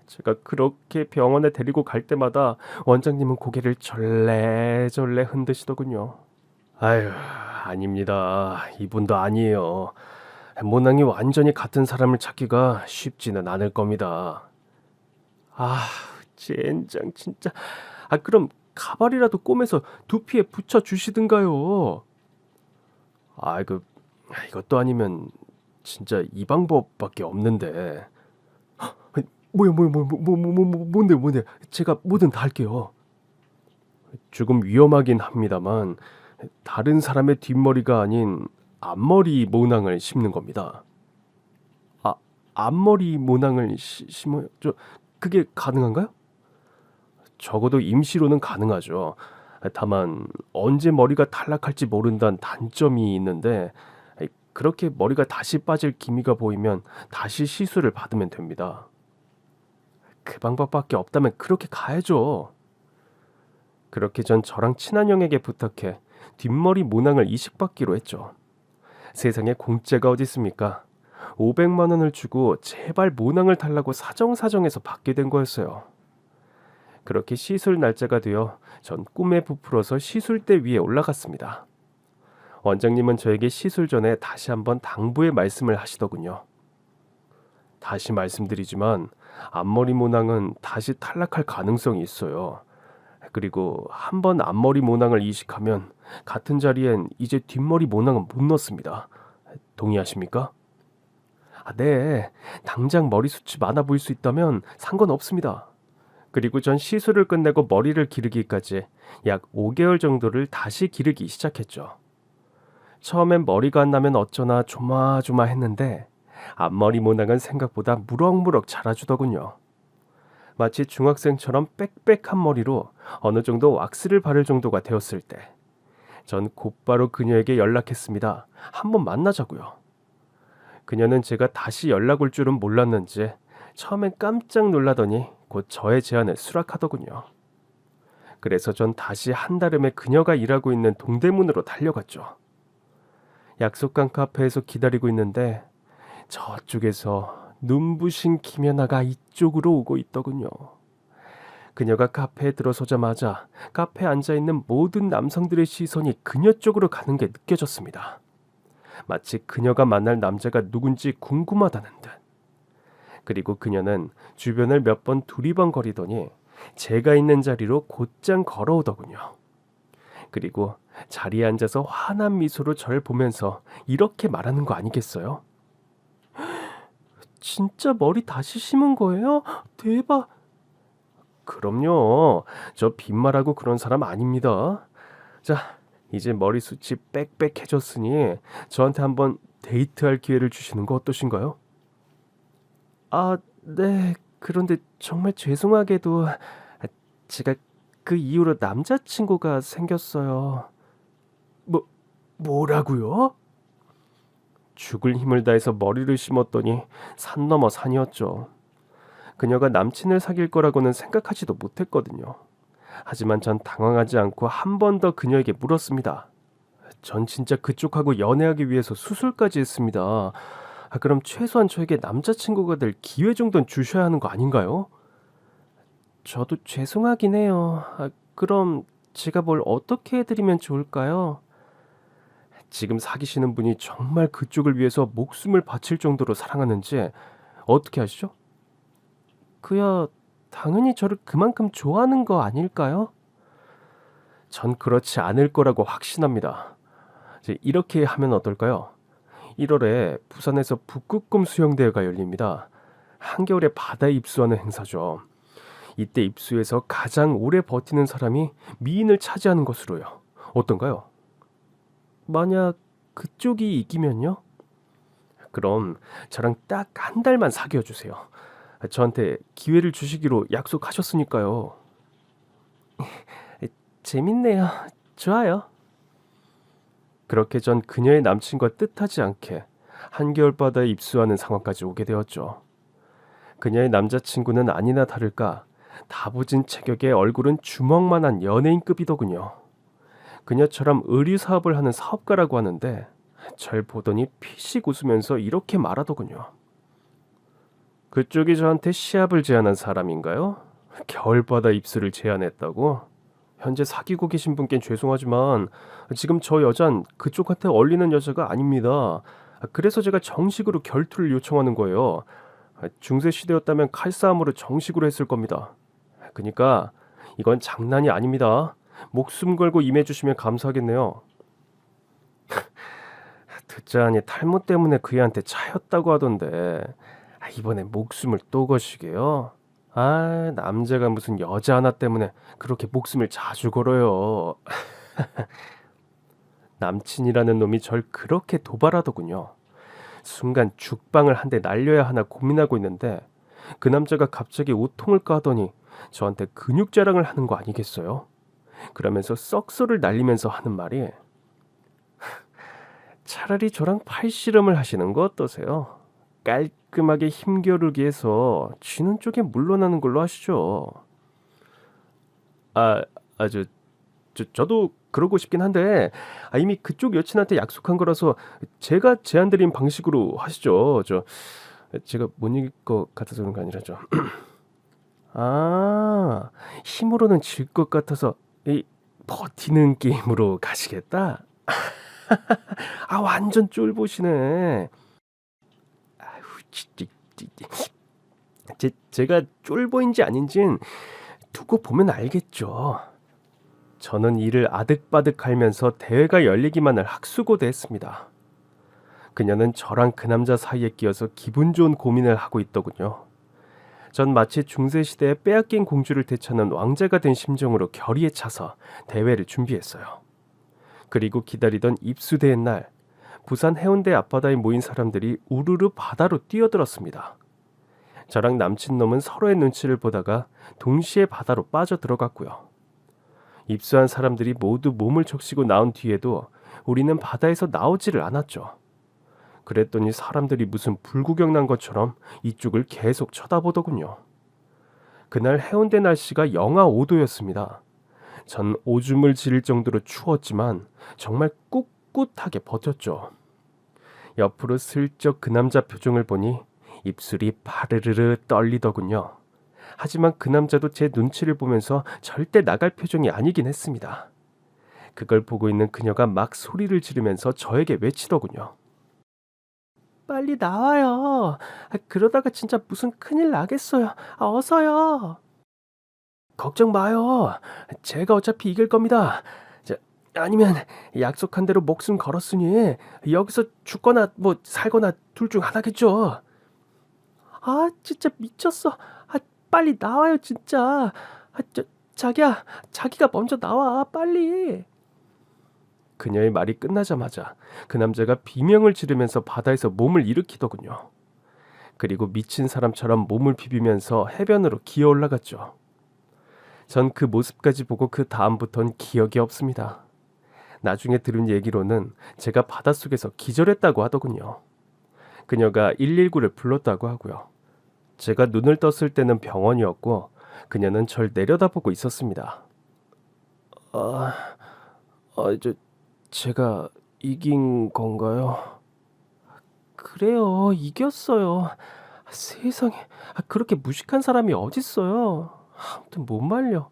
제가 그렇게 병원에 데리고 갈 때마다 원장님은 고개를 절레절레 흔드시더군요. 아유, 아닙니다. 이분도 아니에요. 모낭이 완전히 같은 사람을 찾기가 쉽지는 않을 겁니다. 젠장 진짜. 그럼 가발이라도 꼬매서 두피에 붙여 주시든가요. 이것도 아니면 진짜 이 방법밖에 없는데. 뭔데? 제가 뭐든 다 할게요. 조금 위험하긴 합니다만 다른 사람의 뒷머리가 아닌 앞머리 모낭을 심는 겁니다. 앞머리 모낭을 심어요? 그게 가능한가요? 적어도 임시로는 가능하죠. 다만 언제 머리가 탈락할지 모른다는 단점이 있는데 그렇게 머리가 다시 빠질 기미가 보이면 다시 시술을 받으면 됩니다. 그 방법밖에 없다면 그렇게 가야죠. 그렇게 전 저랑 친한 형에게 부탁해 뒷머리 모낭을 이식받기로 했죠. 세상에 공짜가 어디 있습니까? 500만 원을 주고 제발 모낭을 달라고 사정사정해서 받게 된 거였어요. 그렇게 시술 날짜가 되어 전 꿈에 부풀어서 시술대 위에 올라갔습니다. 원장님은 저에게 시술 전에 다시 한번 당부의 말씀을 하시더군요. 다시 말씀드리지만 앞머리 모낭은 다시 탈락할 가능성이 있어요. 그리고 한번 앞머리 모낭을 이식하면 같은 자리엔 이제 뒷머리 모낭은 못 넣습니다. 동의하십니까? 네. 당장 머리숱이 많아 보일 수 있다면 상관없습니다. 그리고 전 시술을 끝내고 머리를 기르기까지 약 5개월 정도를 다시 기르기 시작했죠. 처음엔 머리가 안 나면 어쩌나 조마조마했는데 앞머리 모낭은 생각보다 무럭무럭 자라주더군요. 마치 중학생처럼 빽빽한 머리로 어느 정도 왁스를 바를 정도가 되었을 때 전 곧바로 그녀에게 연락했습니다. 한번 만나자고요. 그녀는 제가 다시 연락 올 줄은 몰랐는지 처음엔 깜짝 놀라더니 곧 저의 제안을 수락하더군요. 그래서 전 다시 한달음에 그녀가 일하고 있는 동대문으로 달려갔죠. 약속한 카페에서 기다리고 있는데 저쪽에서 눈부신 김연아가 이쪽으로 오고 있더군요. 그녀가 카페에 들어서자마자 카페에 앉아있는 모든 남성들의 시선이 그녀 쪽으로 가는 게 느껴졌습니다. 마치 그녀가 만날 남자가 누군지 궁금하다는 듯. 그리고 그녀는 주변을 몇 번 두리번거리더니 제가 있는 자리로 곧장 걸어오더군요. 그리고 자리에 앉아서 환한 미소로 절 보면서 이렇게 말하는 거 아니겠어요? 진짜 머리 다시 심은 거예요? 대박! 그럼요. 저 빈말하고 그런 사람 아닙니다. 자, 이제 머리숱이 빽빽해졌으니 저한테 한번 데이트할 기회를 주시는 거 어떠신가요? 네. 그런데 정말 죄송하게도 제가 그 이후로 남자친구가 생겼어요. 뭐라고요? 죽을 힘을 다해서 머리를 심었더니 산 넘어 산이었죠. 그녀가 남친을 사귈 거라고는 생각하지도 못했거든요. 하지만 전 당황하지 않고 한 번 더 그녀에게 물었습니다. 전 진짜 그쪽하고 연애하기 위해서 수술까지 했습니다. 그럼 최소한 저에게 남자친구가 될 기회 정도는 주셔야 하는 거 아닌가요? 저도 죄송하긴 해요. 그럼 제가 뭘 어떻게 해드리면 좋을까요? 지금 사귀시는 분이 정말 그쪽을 위해서 목숨을 바칠 정도로 사랑하는지 어떻게 아시죠? 그야 당연히 저를 그만큼 좋아하는 거 아닐까요? 전 그렇지 않을 거라고 확신합니다. 이제 이렇게 하면 어떨까요? 1월에 부산에서 북극곰 수영대회가 열립니다. 한겨울에 바다에 입수하는 행사죠. 이때 입수해서 가장 오래 버티는 사람이 미인을 차지하는 것으로요. 어떤가요? 만약 그쪽이 이기면요? 그럼 저랑 딱 한 달만 사귀어 주세요. 저한테 기회를 주시기로 약속하셨으니까요. 재밌네요. 좋아요. 그렇게 전 그녀의 남친과 뜻하지 않게 한겨울 바다에 입수하는 상황까지 오게 되었죠. 그녀의 남자친구는 아니나 다를까 다부진 체격에 얼굴은 주먹만한 연예인급이더군요. 그녀처럼 의류 사업을 하는 사업가라고 하는데 절 보더니 피식 웃으면서 이렇게 말하더군요. 그쪽이 저한테 시합을 제안한 사람인가요? 겨울바다 입수를 제안했다고? 현재 사귀고 계신 분께는 죄송하지만 지금 저 여잔 그쪽한테 어울리는 여자가 아닙니다. 그래서 제가 정식으로 결투를 요청하는 거예요. 중세 시대였다면 칼싸움으로 정식으로 했을 겁니다. 그러니까 이건 장난이 아닙니다. 목숨 걸고 임해주시면 감사하겠네요. 듣자하니 탈모 때문에 그 애한테 차였다고 하던데 이번에 목숨을 또 거시게요? 남자가 무슨 여자 하나 때문에 그렇게 목숨을 자주 걸어요. 남친이라는 놈이 절 그렇게 도발하더군요. 순간 죽방을 한 대 날려야 하나 고민하고 있는데 그 남자가 갑자기 옷통을 까더니 저한테 근육 자랑을 하는 거 아니겠어요? 그러면서 썩소를 날리면서 하는 말이 차라리 저랑 팔씨름을 하시는 거 어떠세요? 깔끔하게 힘겨루기 해서 쥐는 쪽에 물러나는 걸로 하시죠. 저도 그러고 싶긴 한데 이미 그쪽 여친한테 약속한 거라서 제가 제안드린 방식으로 하시죠. 제가 못 이길 것 같아서 그런 거 아니라죠. 힘으로는 질 것 같아서 이 버티는 게임으로 가시겠다? 완전 쫄보시네. 제가 쫄보인지 아닌진 두고 보면 알겠죠. 저는 이를 아득바득 할면서 대회가 열리기만을 학수고대했습니다. 그녀는 저랑 그 남자 사이에 끼어서 기분 좋은 고민을 하고 있더군요. 전 마치 중세시대에 빼앗긴 공주를 되찾는 왕자가 된 심정으로 결의에 차서 대회를 준비했어요. 그리고 기다리던 입수대의 날, 부산 해운대 앞바다에 모인 사람들이 우르르 바다로 뛰어들었습니다. 저랑 남친놈은 서로의 눈치를 보다가 동시에 바다로 빠져들어갔고요. 입수한 사람들이 모두 몸을 적시고 나온 뒤에도 우리는 바다에서 나오지를 않았죠. 그랬더니 사람들이 무슨 불구경 난 것처럼 이쪽을 계속 쳐다보더군요. 그날 해운대 날씨가 영하 5도였습니다. 전 오줌을 지를 정도로 추웠지만 정말 꿋꿋하게 버텼죠. 옆으로 슬쩍 그 남자 표정을 보니 입술이 파르르르 떨리더군요. 하지만 그 남자도 제 눈치를 보면서 절대 나갈 표정이 아니긴 했습니다. 그걸 보고 있는 그녀가 막 소리를 지르면서 저에게 외치더군요. 빨리 나와요. 그러다가 진짜 무슨 큰일 나겠어요. 어서요. 걱정 마요. 제가 어차피 이길 겁니다. 아니면 약속한 대로 목숨 걸었으니 여기서 죽거나 뭐 살거나 둘 중 하나겠죠. 진짜 미쳤어. 빨리 나와요 진짜. 자기야, 자기가 먼저 나와 빨리. 그녀의 말이 끝나자마자 그 남자가 비명을 지르면서 바다에서 몸을 일으키더군요. 그리고 미친 사람처럼 몸을 비비면서 해변으로 기어 올라갔죠. 전 그 모습까지 보고 그 다음부턴 기억이 없습니다. 나중에 들은 얘기로는 제가 바닷속에서 기절했다고 하더군요. 그녀가 119를 불렀다고 하고요. 제가 눈을 떴을 때는 병원이었고 그녀는 절 내려다보고 있었습니다. 제가 이긴 건가요? 그래요, 이겼어요. 세상에, 그렇게 무식한 사람이 어딨어요. 아무튼 못 말려.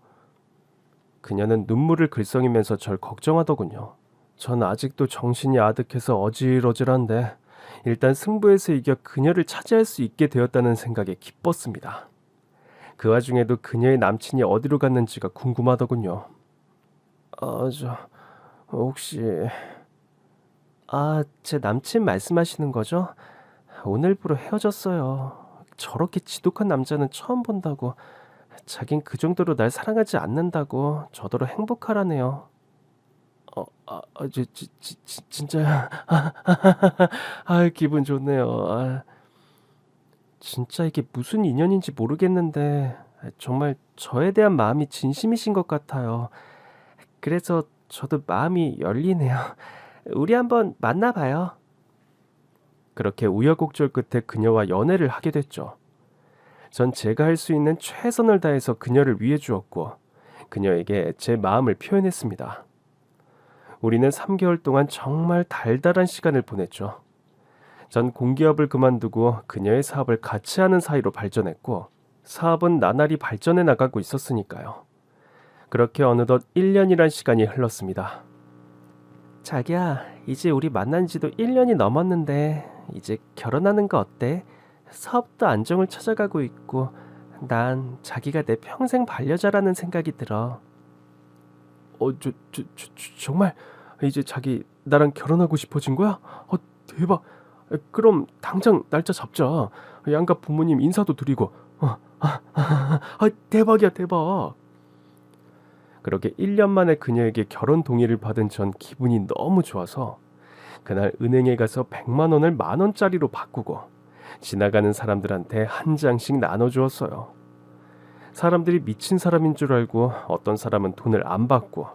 그녀는 눈물을 글썽이면서 절 걱정하더군요. 전 아직도 정신이 아득해서 어질어질한데 일단 승부에서 이겨 그녀를 차지할 수 있게 되었다는 생각에 기뻤습니다. 그 와중에도 그녀의 남친이 어디로 갔는지가 궁금하더군요. 혹시... 제 남친 말씀하시는 거죠? 오늘부로 헤어졌어요. 저렇게 지독한 남자는 처음 본다고. 자긴 그 정도로 날 사랑하지 않는다고. 저더러 행복하라네요. 진짜야. 기분 좋네요. 진짜 이게 무슨 인연인지 모르겠는데 정말 저에 대한 마음이 진심이신 것 같아요. 그래서 저도 마음이 열리네요. 우리 한번 만나봐요. 그렇게 우여곡절 끝에 그녀와 연애를 하게 됐죠. 전 제가 할 수 있는 최선을 다해서 그녀를 위해 주었고 그녀에게 제 마음을 표현했습니다. 우리는 3개월 동안 정말 달달한 시간을 보냈죠. 전 공기업을 그만두고 그녀의 사업을 같이 하는 사이로 발전했고 사업은 나날이 발전해 나가고 있었으니까요. 그렇게 어느덧 1년이란 시간이 흘렀습니다. 자기야, 이제 우리 만난 지도 1년이 넘었는데 이제 결혼하는 거 어때? 사업도 안정을 찾아가고 있고 난 자기가 내 평생 반려자라는 생각이 들어. 정말 이제 자기 나랑 결혼하고 싶어진 거야? 대박. 그럼 당장 날짜 잡자. 양가 부모님 인사도 드리고. 대박이야, 대박. 그렇게 1년 만에 그녀에게 결혼 동의를 받은 전 기분이 너무 좋아서 그날 은행에 가서 100만 원을 10,000원짜리로 바꾸고 지나가는 사람들한테 한 장씩 나눠주었어요. 사람들이 미친 사람인 줄 알고 어떤 사람은 돈을 안 받고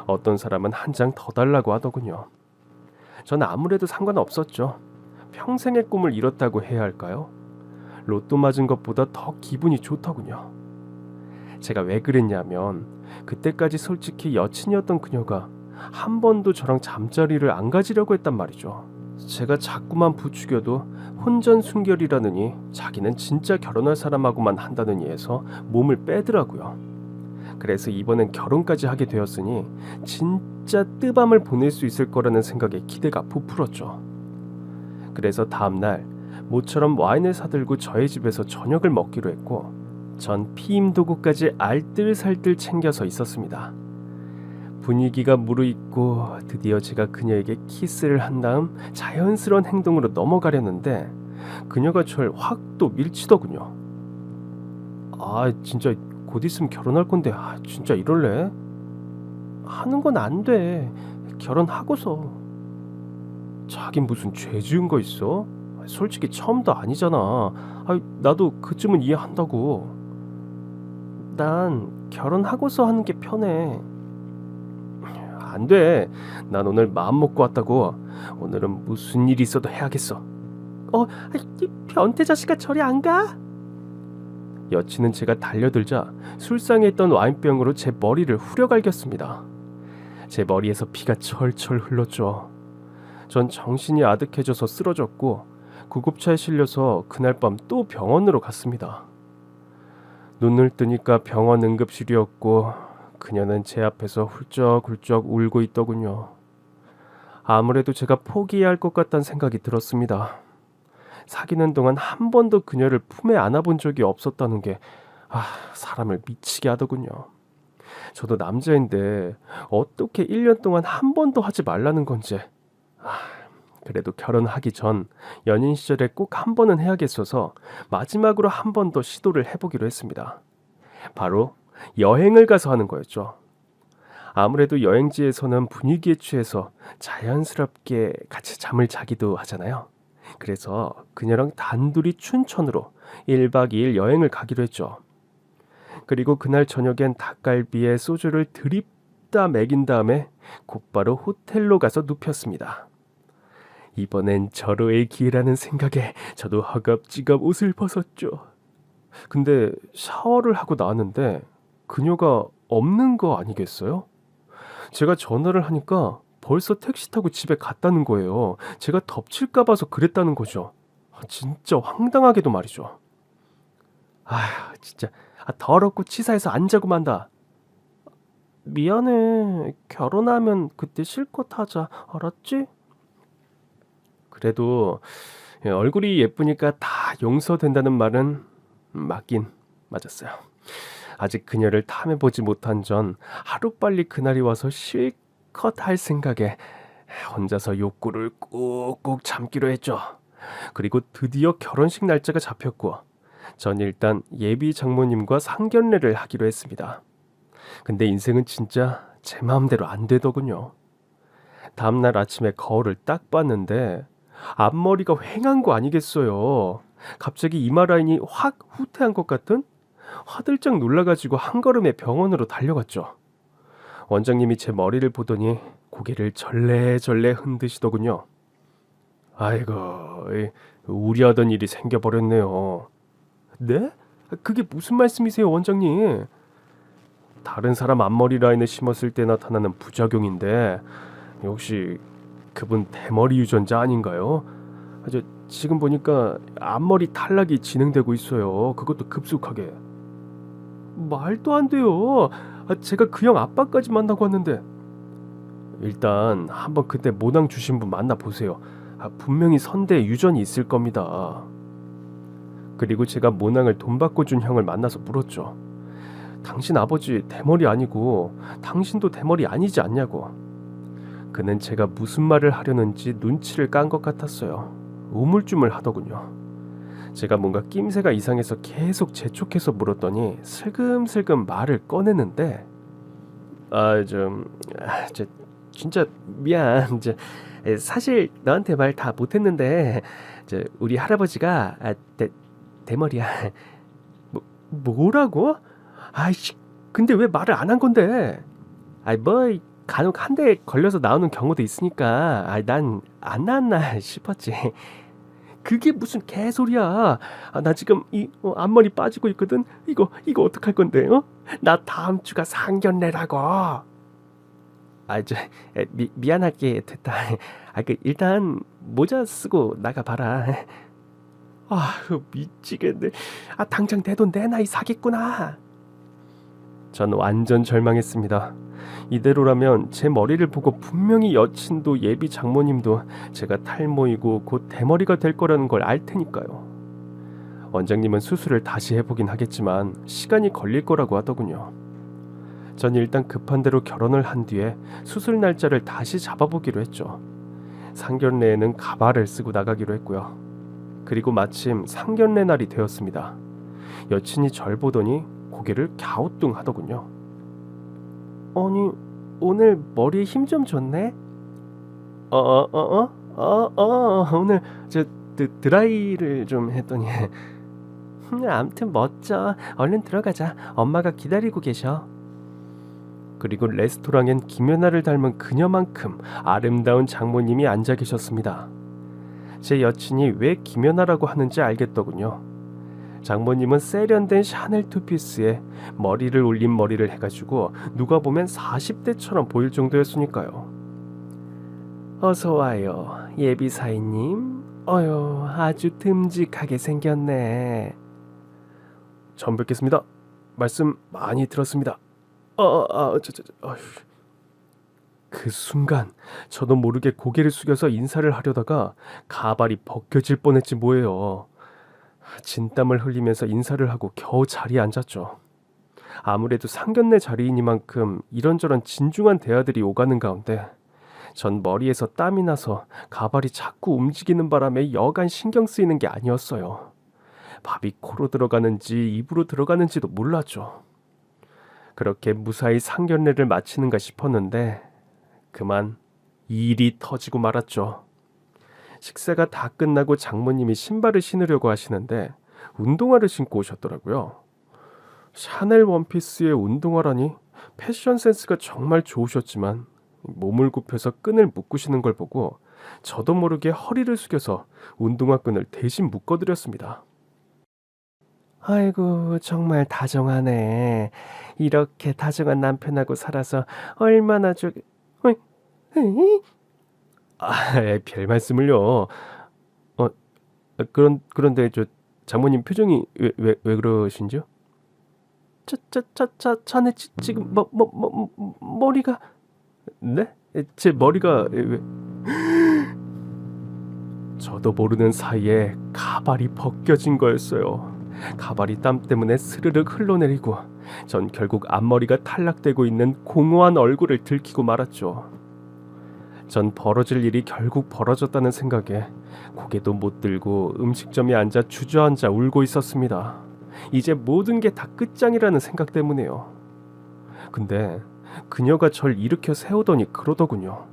어떤 사람은 한 장 더 달라고 하더군요. 전 아무래도 상관없었죠. 평생의 꿈을 이뤘다고 해야 할까요? 로또 맞은 것보다 더 기분이 좋더군요. 제가 왜 그랬냐면 그때까지 솔직히 여친이었던 그녀가 한 번도 저랑 잠자리를 안 가지려고 했단 말이죠. 제가 자꾸만 부추겨도 혼전순결이라느니 자기는 진짜 결혼할 사람하고만 한다느니 해서 몸을 빼더라고요. 그래서 이번엔 결혼까지 하게 되었으니 진짜 뜨밤을 보낼 수 있을 거라는 생각에 기대가 부풀었죠. 그래서 다음날 모처럼 와인을 사들고 저희 집에서 저녁을 먹기로 했고 전 피임 도구까지 알뜰살뜰 챙겨서 있었습니다. 분위기가 무르익고 드디어 제가 그녀에게 키스를 한 다음 자연스러운 행동으로 넘어가려는데 그녀가 절 확 또 밀치더군요. 진짜 곧 있으면 결혼할 건데 진짜 이럴래? 하는 건 안 돼. 결혼하고서. 자긴 무슨 죄 지은 거 있어? 솔직히 처음도 아니잖아. 나도 그쯤은 이해한다고. 난 결혼하고서 하는 게 편해. 안 돼. 난 오늘 마음 먹고 왔다고. 오늘은 무슨 일이 있어도 해야겠어. 이 변태 자식아 저리 안 가? 여친은 제가 달려들자 술상에 있던 와인병으로 제 머리를 후려갈겼습니다. 제 머리에서 피가 철철 흘렀죠. 전 정신이 아득해져서 쓰러졌고 구급차에 실려서 그날 밤 또 병원으로 갔습니다. 눈을 뜨니까 병원 응급실이었고 그녀는 제 앞에서 훌쩍훌쩍 울고 있더군요. 아무래도 제가 포기해야 할 것 같다는 생각이 들었습니다. 사귀는 동안 한 번도 그녀를 품에 안아본 적이 없었다는 게 사람을 미치게 하더군요. 저도 남자인데 어떻게 1년 동안 한 번도 하지 말라는 건지. 그래도 결혼하기 전 연인 시절에 꼭 한 번은 해야겠어서 마지막으로 한 번 더 시도를 해보기로 했습니다. 바로 여행을 가서 하는 거였죠. 아무래도 여행지에서는 분위기에 취해서 자연스럽게 같이 잠을 자기도 하잖아요. 그래서 그녀랑 단둘이 춘천으로 1박 2일 여행을 가기로 했죠. 그리고 그날 저녁엔 닭갈비에 소주를 드립다 먹인 다음에 곧바로 호텔로 가서 눕혔습니다. 이번엔 절호의 기회라는 생각에 저도 허겁지겁 옷을 벗었죠. 근데 샤워를 하고 나왔는데 그녀가 없는 거 아니겠어요? 제가 전화를 하니까 벌써 택시 타고 집에 갔다는 거예요. 제가 덮칠까 봐서 그랬다는 거죠. 진짜 황당하게도 말이죠. 진짜 더럽고 치사해서 안 자고 만다. 미안해. 결혼하면 그때 실컷 하자. 알았지? 그래도 얼굴이 예쁘니까 다 용서된다는 말은 맞긴 맞았어요. 아직 그녀를 탐해보지 못한 전 하루빨리 그날이 와서 실컷 할 생각에 혼자서 욕구를 꾹꾹 참기로 했죠. 그리고 드디어 결혼식 날짜가 잡혔고 전 일단 예비 장모님과 상견례를 하기로 했습니다. 근데 인생은 진짜 제 마음대로 안 되더군요. 다음날 아침에 거울을 딱 봤는데 앞머리가 휑한 거 아니겠어요. 갑자기 이마 라인이 확 후퇴한 것 같은? 화들짝 놀라가지고 한 걸음에 병원으로 달려갔죠. 원장님이 제 머리를 보더니 고개를 절레절레 흔드시더군요. 아이고, 우려하던 일이 생겨버렸네요. 네? 그게 무슨 말씀이세요, 원장님? 다른 사람 앞머리 라인을 심었을 때 나타나는 부작용인데 혹시 그분 대머리 유전자 아닌가요? 지금 보니까 앞머리 탈락이 진행되고 있어요. 그것도 급속하게. 말도 안 돼요. 제가 그 형 아빠까지 만나고 왔는데. 일단 한번 그때 모낭 주신 분 만나보세요. 분명히 선대 유전이 있을 겁니다. 그리고 제가 모낭을 돈 받고 준 형을 만나서 물었죠. 당신 아버지 대머리 아니고 당신도 대머리 아니지 않냐고. 그는 제가 무슨 말을 하려는지 눈치를 깐 것 같았어요. 우물쭈물 하더군요. 제가 뭔가 낌새가 이상해서 계속 재촉해서 물었더니 슬금슬금 말을 꺼내는데 진짜 미안. 사실 너한테 말 다 못했는데 우리 할아버지가 대머리야. 뭐라고? 아이씨, 근데 왜 말을 안 한 건데? 간혹 한 대 걸려서 나오는 경우도 있으니까 난 안 나왔나 싶었지. 그게 무슨 개소리야. 나 지금 앞머리 빠지고 있거든. 이거 어떡할 건데? 나 다음 주가 상견례라고. 미안하게 됐다. 일단 모자 쓰고 나가봐라. 미치겠네. 당장 내 돈 내놔, 이 사기꾼아. 전 완전 절망했습니다. 이대로라면 제 머리를 보고 분명히 여친도 예비 장모님도 제가 탈모이고 곧 대머리가 될 거라는 걸 알 테니까요. 원장님은 수술을 다시 해보긴 하겠지만 시간이 걸릴 거라고 하더군요. 전 일단 급한 대로 결혼을 한 뒤에 수술 날짜를 다시 잡아보기로 했죠. 상견례에는 가발을 쓰고 나가기로 했고요. 그리고 마침 상견례 날이 되었습니다. 여친이 절 보더니 고개를 갸우뚱하더군요. 아니, 오늘 머리에 힘 좀 줬네? 오늘 드라이를 좀 했더니 암튼 멋져. 얼른 들어가자. 엄마가 기다리고 계셔. 그리고 레스토랑엔 김연아를 닮은 그녀만큼 아름다운 장모님이 앉아 계셨습니다. 제 여친이 왜 김연아라고 하는지 알겠더군요. 장모님은 세련된 샤넬 투피스에 머리를 올린 머리를 해가지고 누가 보면 40대처럼 보일 정도였으니까요. 어서 와요, 예비 사위님. 아주 듬직하게 생겼네. 처음 뵙겠습니다. 말씀 많이 들었습니다. 그 순간 저도 모르게 고개를 숙여서 인사를 하려다가 가발이 벗겨질 뻔했지 뭐예요. 진땀을 흘리면서 인사를 하고 겨우 자리에 앉았죠. 아무래도 상견례 자리이니만큼 이런저런 진중한 대화들이 오가는 가운데 전 머리에서 땀이 나서 가발이 자꾸 움직이는 바람에 여간 신경 쓰이는 게 아니었어요. 밥이 코로 들어가는지 입으로 들어가는지도 몰랐죠. 그렇게 무사히 상견례를 마치는가 싶었는데 그만 일이 터지고 말았죠. 식사가 다 끝나고 장모님이 신발을 신으려고 하시는데 운동화를 신고 오셨더라고요. 샤넬 원피스에 운동화라니 패션 센스가 정말 좋으셨지만 몸을 굽혀서 끈을 묶으시는 걸 보고 저도 모르게 허리를 숙여서 운동화 끈을 대신 묶어드렸습니다. 아이고, 정말 다정하네. 이렇게 다정한 남편하고 살아서 얼마나 별 말씀을요. 그런데 장모님 표정이 왜 그러신지요? 자네 지금 머리가. 네? 제 머리가 왜? 저도 모르는 사이에 가발이 벗겨진 거였어요. 가발이 땀 때문에 스르륵 흘러내리고 전 결국 앞머리가 탈락되고 있는 공허한 얼굴을 들키고 말았죠. 전 벌어질 일이 결국 벌어졌다는 생각에 고개도 못 들고 음식점에 앉아 주저앉아 울고 있었습니다. 이제 모든 게 다 끝장이라는 생각 때문에요. 근데 그녀가 절 일으켜 세우더니 그러더군요.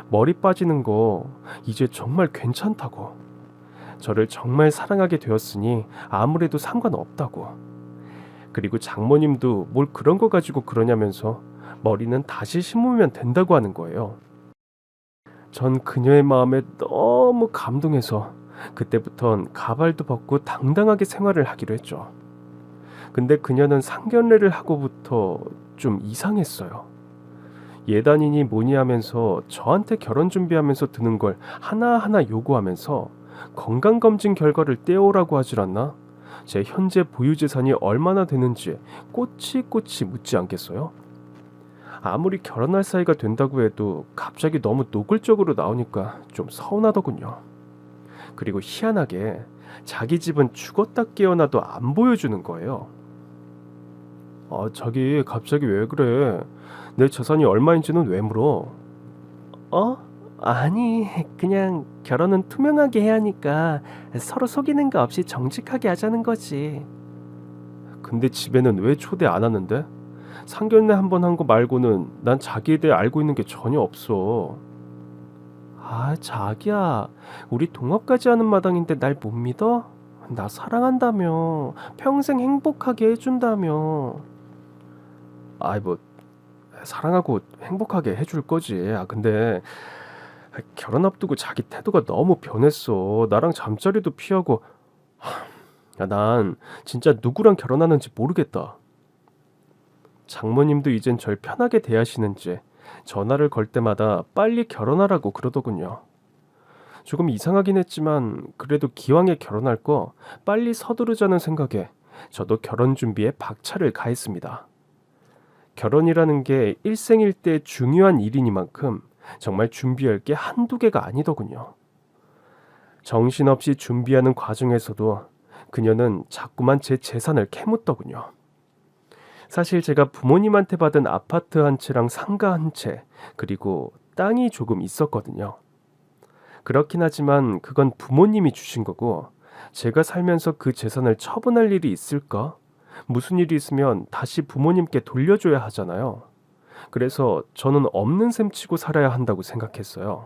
머리 빠지는 거 이제 정말 괜찮다고. 저를 정말 사랑하게 되었으니 아무래도 상관없다고. 그리고 장모님도 뭘 그런 거 가지고 그러냐면서 머리는 다시 심으면 된다고 하는 거예요. 전 그녀의 마음에 너무 감동해서 그때부턴 가발도 벗고 당당하게 생활을 하기로 했죠. 근데 그녀는 상견례를 하고부터 좀 이상했어요. 예단이니 뭐니 하면서 저한테 결혼 준비하면서 드는 걸 하나하나 요구하면서 건강검진 결과를 떼오라고 하질 않나? 제 현재 보유재산이 얼마나 되는지 꼬치꼬치 묻지 않겠어요? 아무리 결혼할 사이가 된다고 해도 갑자기 너무 노골적으로 나오니까 좀 서운하더군요. 그리고 희한하게 자기 집은 죽었다 깨어나도 안 보여주는 거예요. 자기 갑자기 왜 그래? 내 재산이 얼마인지는 왜 물어? 아니, 그냥 결혼은 투명하게 해야 하니까 서로 속이는 거 없이 정직하게 하자는 거지. 근데 집에는 왜 초대 안 하는데? 상견례 한 번 한 거 말고는 난 자기에 대해 알고 있는 게 전혀 없어. 자기야, 우리 동업까지 하는 마당인데 날 못 믿어? 나 사랑한다며, 평생 행복하게 해준다며. 뭐 사랑하고 행복하게 해줄 거지. 근데 결혼 앞두고 자기 태도가 너무 변했어. 나랑 잠자리도 피하고. 난 진짜 누구랑 결혼하는지 모르겠다. 장모님도 이젠 절 편하게 대하시는지 전화를 걸 때마다 빨리 결혼하라고 그러더군요. 조금 이상하긴 했지만 그래도 기왕에 결혼할 거 빨리 서두르자는 생각에 저도 결혼 준비에 박차를 가했습니다. 결혼이라는 게 일생일대 중요한 일이니만큼 정말 준비할 게 한두 개가 아니더군요. 정신없이 준비하는 과정에서도 그녀는 자꾸만 제 재산을 캐묻더군요. 사실 제가 부모님한테 받은 아파트 한 채랑 상가 한 채, 그리고 땅이 조금 있었거든요. 그렇긴 하지만 그건 부모님이 주신 거고 제가 살면서 그 재산을 처분할 일이 있을까? 무슨 일이 있으면 다시 부모님께 돌려줘야 하잖아요. 그래서 저는 없는 셈 치고 살아야 한다고 생각했어요.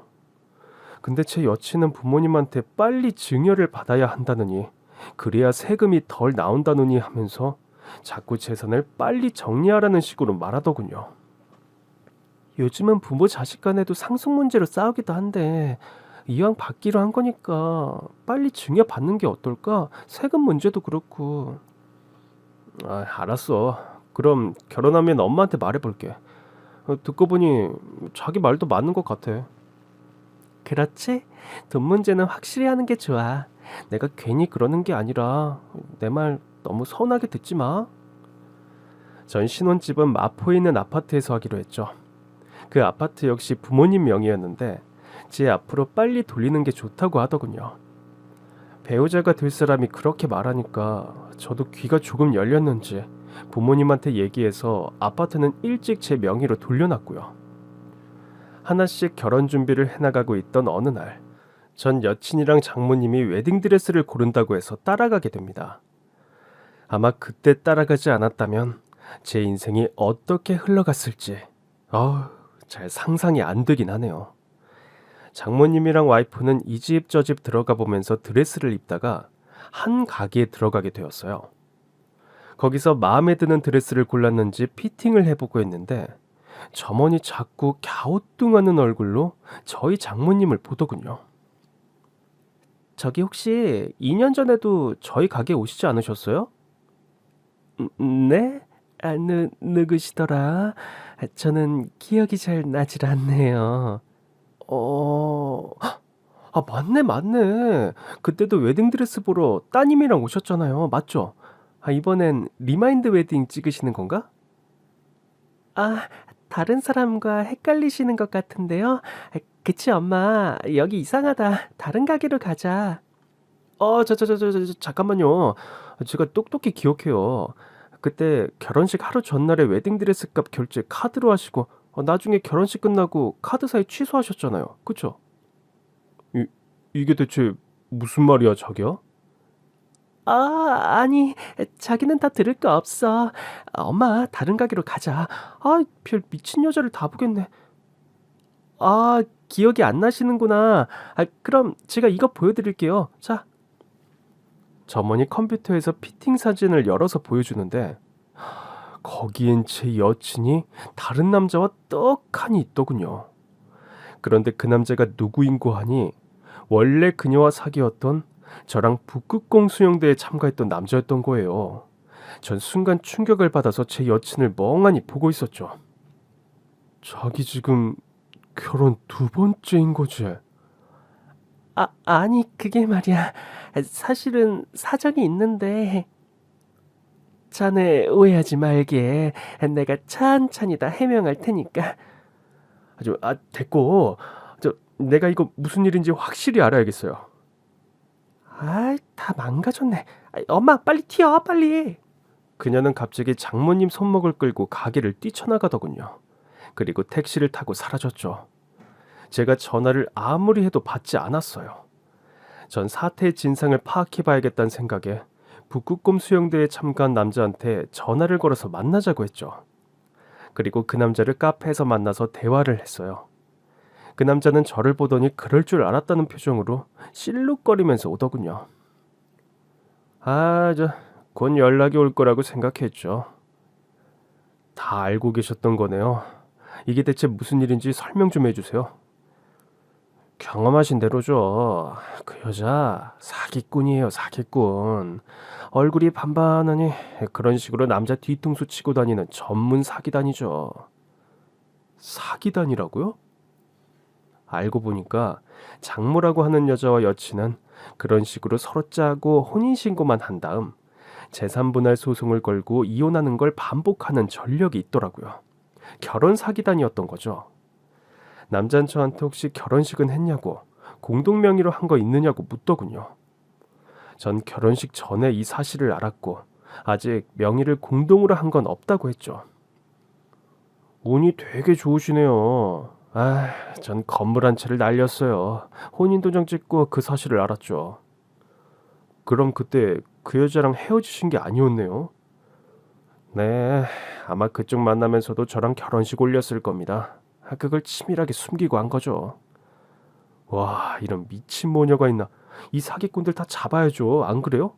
근데 제 여친은 부모님한테 빨리 증여를 받아야 한다느니, 그래야 세금이 덜 나온다느니 하면서 자꾸 재산을 빨리 정리하라는 식으로 말하더군요. 요즘은 부모 자식 간에도 상속 문제로 싸우기도 한데 이왕 받기로 한 거니까 빨리 증여 받는 게 어떨까? 세금 문제도 그렇고. 알았어. 그럼 결혼하면 엄마한테 말해볼게. 듣고 보니 자기 말도 맞는 것 같아. 그렇지? 돈 문제는 확실히 하는 게 좋아. 내가 괜히 그러는 게 아니라 내 말 너무 서운하게 듣지 마. 전 신혼집은 마포에 있는 아파트에서 하기로 했죠. 그 아파트 역시 부모님 명의였는데 제 앞으로 빨리 돌리는 게 좋다고 하더군요. 배우자가 될 사람이 그렇게 말하니까 저도 귀가 조금 열렸는지 부모님한테 얘기해서 아파트는 일찍 제 명의로 돌려놨고요. 하나씩 결혼 준비를 해나가고 있던 어느 날, 전 여친이랑 장모님이 웨딩드레스를 고른다고 해서 따라가게 됩니다. 아마 그때 따라가지 않았다면 제 인생이 어떻게 흘러갔을지 잘 상상이 안 되긴 하네요. 장모님이랑 와이프는 이 집 저 집 들어가 보면서 드레스를 입다가 한 가게에 들어가게 되었어요. 거기서 마음에 드는 드레스를 골랐는지 피팅을 해보고 했는데 점원이 자꾸 갸우뚱하는 얼굴로 저희 장모님을 보더군요. 저기 혹시 2년 전에도 저희 가게에 오시지 않으셨어요? 네? 누구시더라? 저는 기억이 잘 나질 않네요. 맞네. 그때도 웨딩드레스 보러 따님이랑 오셨잖아요. 맞죠? 이번엔 리마인드 웨딩 찍으시는 건가? 다른 사람과 헷갈리시는 것 같은데요. 그치, 엄마. 여기 이상하다. 다른 가게로 가자. 잠깐만요. 제가 똑똑히 기억해요. 그때 결혼식 하루 전날에 웨딩드레스 값 결제 카드로 하시고 나중에 결혼식 끝나고 카드사에 취소하셨잖아요. 그쵸? 이게 대체 무슨 말이야, 자기야? 아니, 자기는 다 들을 거 없어. 엄마, 다른 가게로 가자. 별 미친 여자를 다 보겠네. 기억이 안 나시는구나. 그럼 제가 이거 보여드릴게요. 자. 점원이 컴퓨터에서 피팅 사진을 열어서 보여주는데 거기엔 제 여친이 다른 남자와 떡하니 있더군요. 그런데 그 남자가 누구인고 하니 원래 그녀와 사귀었던 저랑 북극곰 수영대에 참가했던 남자였던 거예요. 전 순간 충격을 받아서 제 여친을 멍하니 보고 있었죠. 자기 지금 결혼 두 번째인 거지? 아니 그게 말이야. 사실은 사정이 있는데. 자네 오해하지 말게. 내가 찬찬히 다 해명할 테니까. 됐고. 내가 이거 무슨 일인지 확실히 알아야겠어요. 다 망가졌네. 엄마 빨리 튀어 빨리. 그녀는 갑자기 장모님 손목을 끌고 가게를 뛰쳐나가더군요. 그리고 택시를 타고 사라졌죠. 제가 전화를 아무리 해도 받지 않았어요. 전 사태의 진상을 파악해봐야겠다는 생각에 북극곰 수영대에 참가한 남자한테 전화를 걸어서 만나자고 했죠. 그리고 그 남자를 카페에서 만나서 대화를 했어요. 그 남자는 저를 보더니 그럴 줄 알았다는 표정으로 실룩거리면서 오더군요. 곧 연락이 올 거라고 생각했죠. 다 알고 계셨던 거네요. 이게 대체 무슨 일인지 설명 좀 해주세요. 경험하신 대로죠. 그 여자 사기꾼이에요, 사기꾼. 얼굴이 반반하니 그런 식으로 남자 뒤통수 치고 다니는 전문 사기단이죠. 사기단이라고요? 알고 보니까 장모라고 하는 여자와 여친은 그런 식으로 서로 짜고 혼인신고만 한 다음 재산분할 소송을 걸고 이혼하는 걸 반복하는 전력이 있더라고요. 결혼 사기단이었던 거죠. 남자는 저한테 혹시 결혼식은 했냐고, 공동 명의로 한 거 있느냐고 묻더군요. 전 결혼식 전에 이 사실을 알았고 아직 명의를 공동으로 한 건 없다고 했죠. 운이 되게 좋으시네요. 전 건물 한 채를 날렸어요. 혼인도장 찍고 그 사실을 알았죠. 그럼 그때 그 여자랑 헤어지신 게 아니었네요. 네, 아마 그쪽 만나면서도 저랑 결혼식 올렸을 겁니다. 그걸 치밀하게 숨기고 한 거죠. 와, 이런 미친 모녀가 있나. 이 사기꾼들 다 잡아야죠. 안 그래요?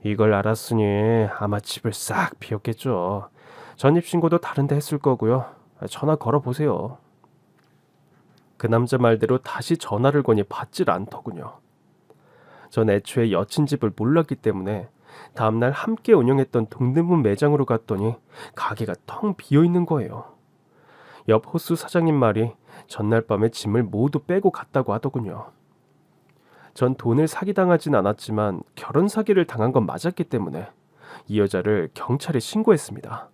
이걸 알았으니 아마 집을 싹 비웠겠죠. 전입신고도 다른 데 했을 거고요. 전화 걸어보세요. 그 남자 말대로 다시 전화를 거니 받질 않더군요. 전 애초에 여친 집을 몰랐기 때문에 다음날 함께 운영했던 동대문 매장으로 갔더니 가게가 텅 비어있는 거예요. 옆 호수 사장님 말이 전날 밤에 짐을 모두 빼고 갔다고 하더군요. 전 돈을 사기당하진 않았지만 결혼 사기를 당한 건 맞았기 때문에 이 여자를 경찰에 신고했습니다.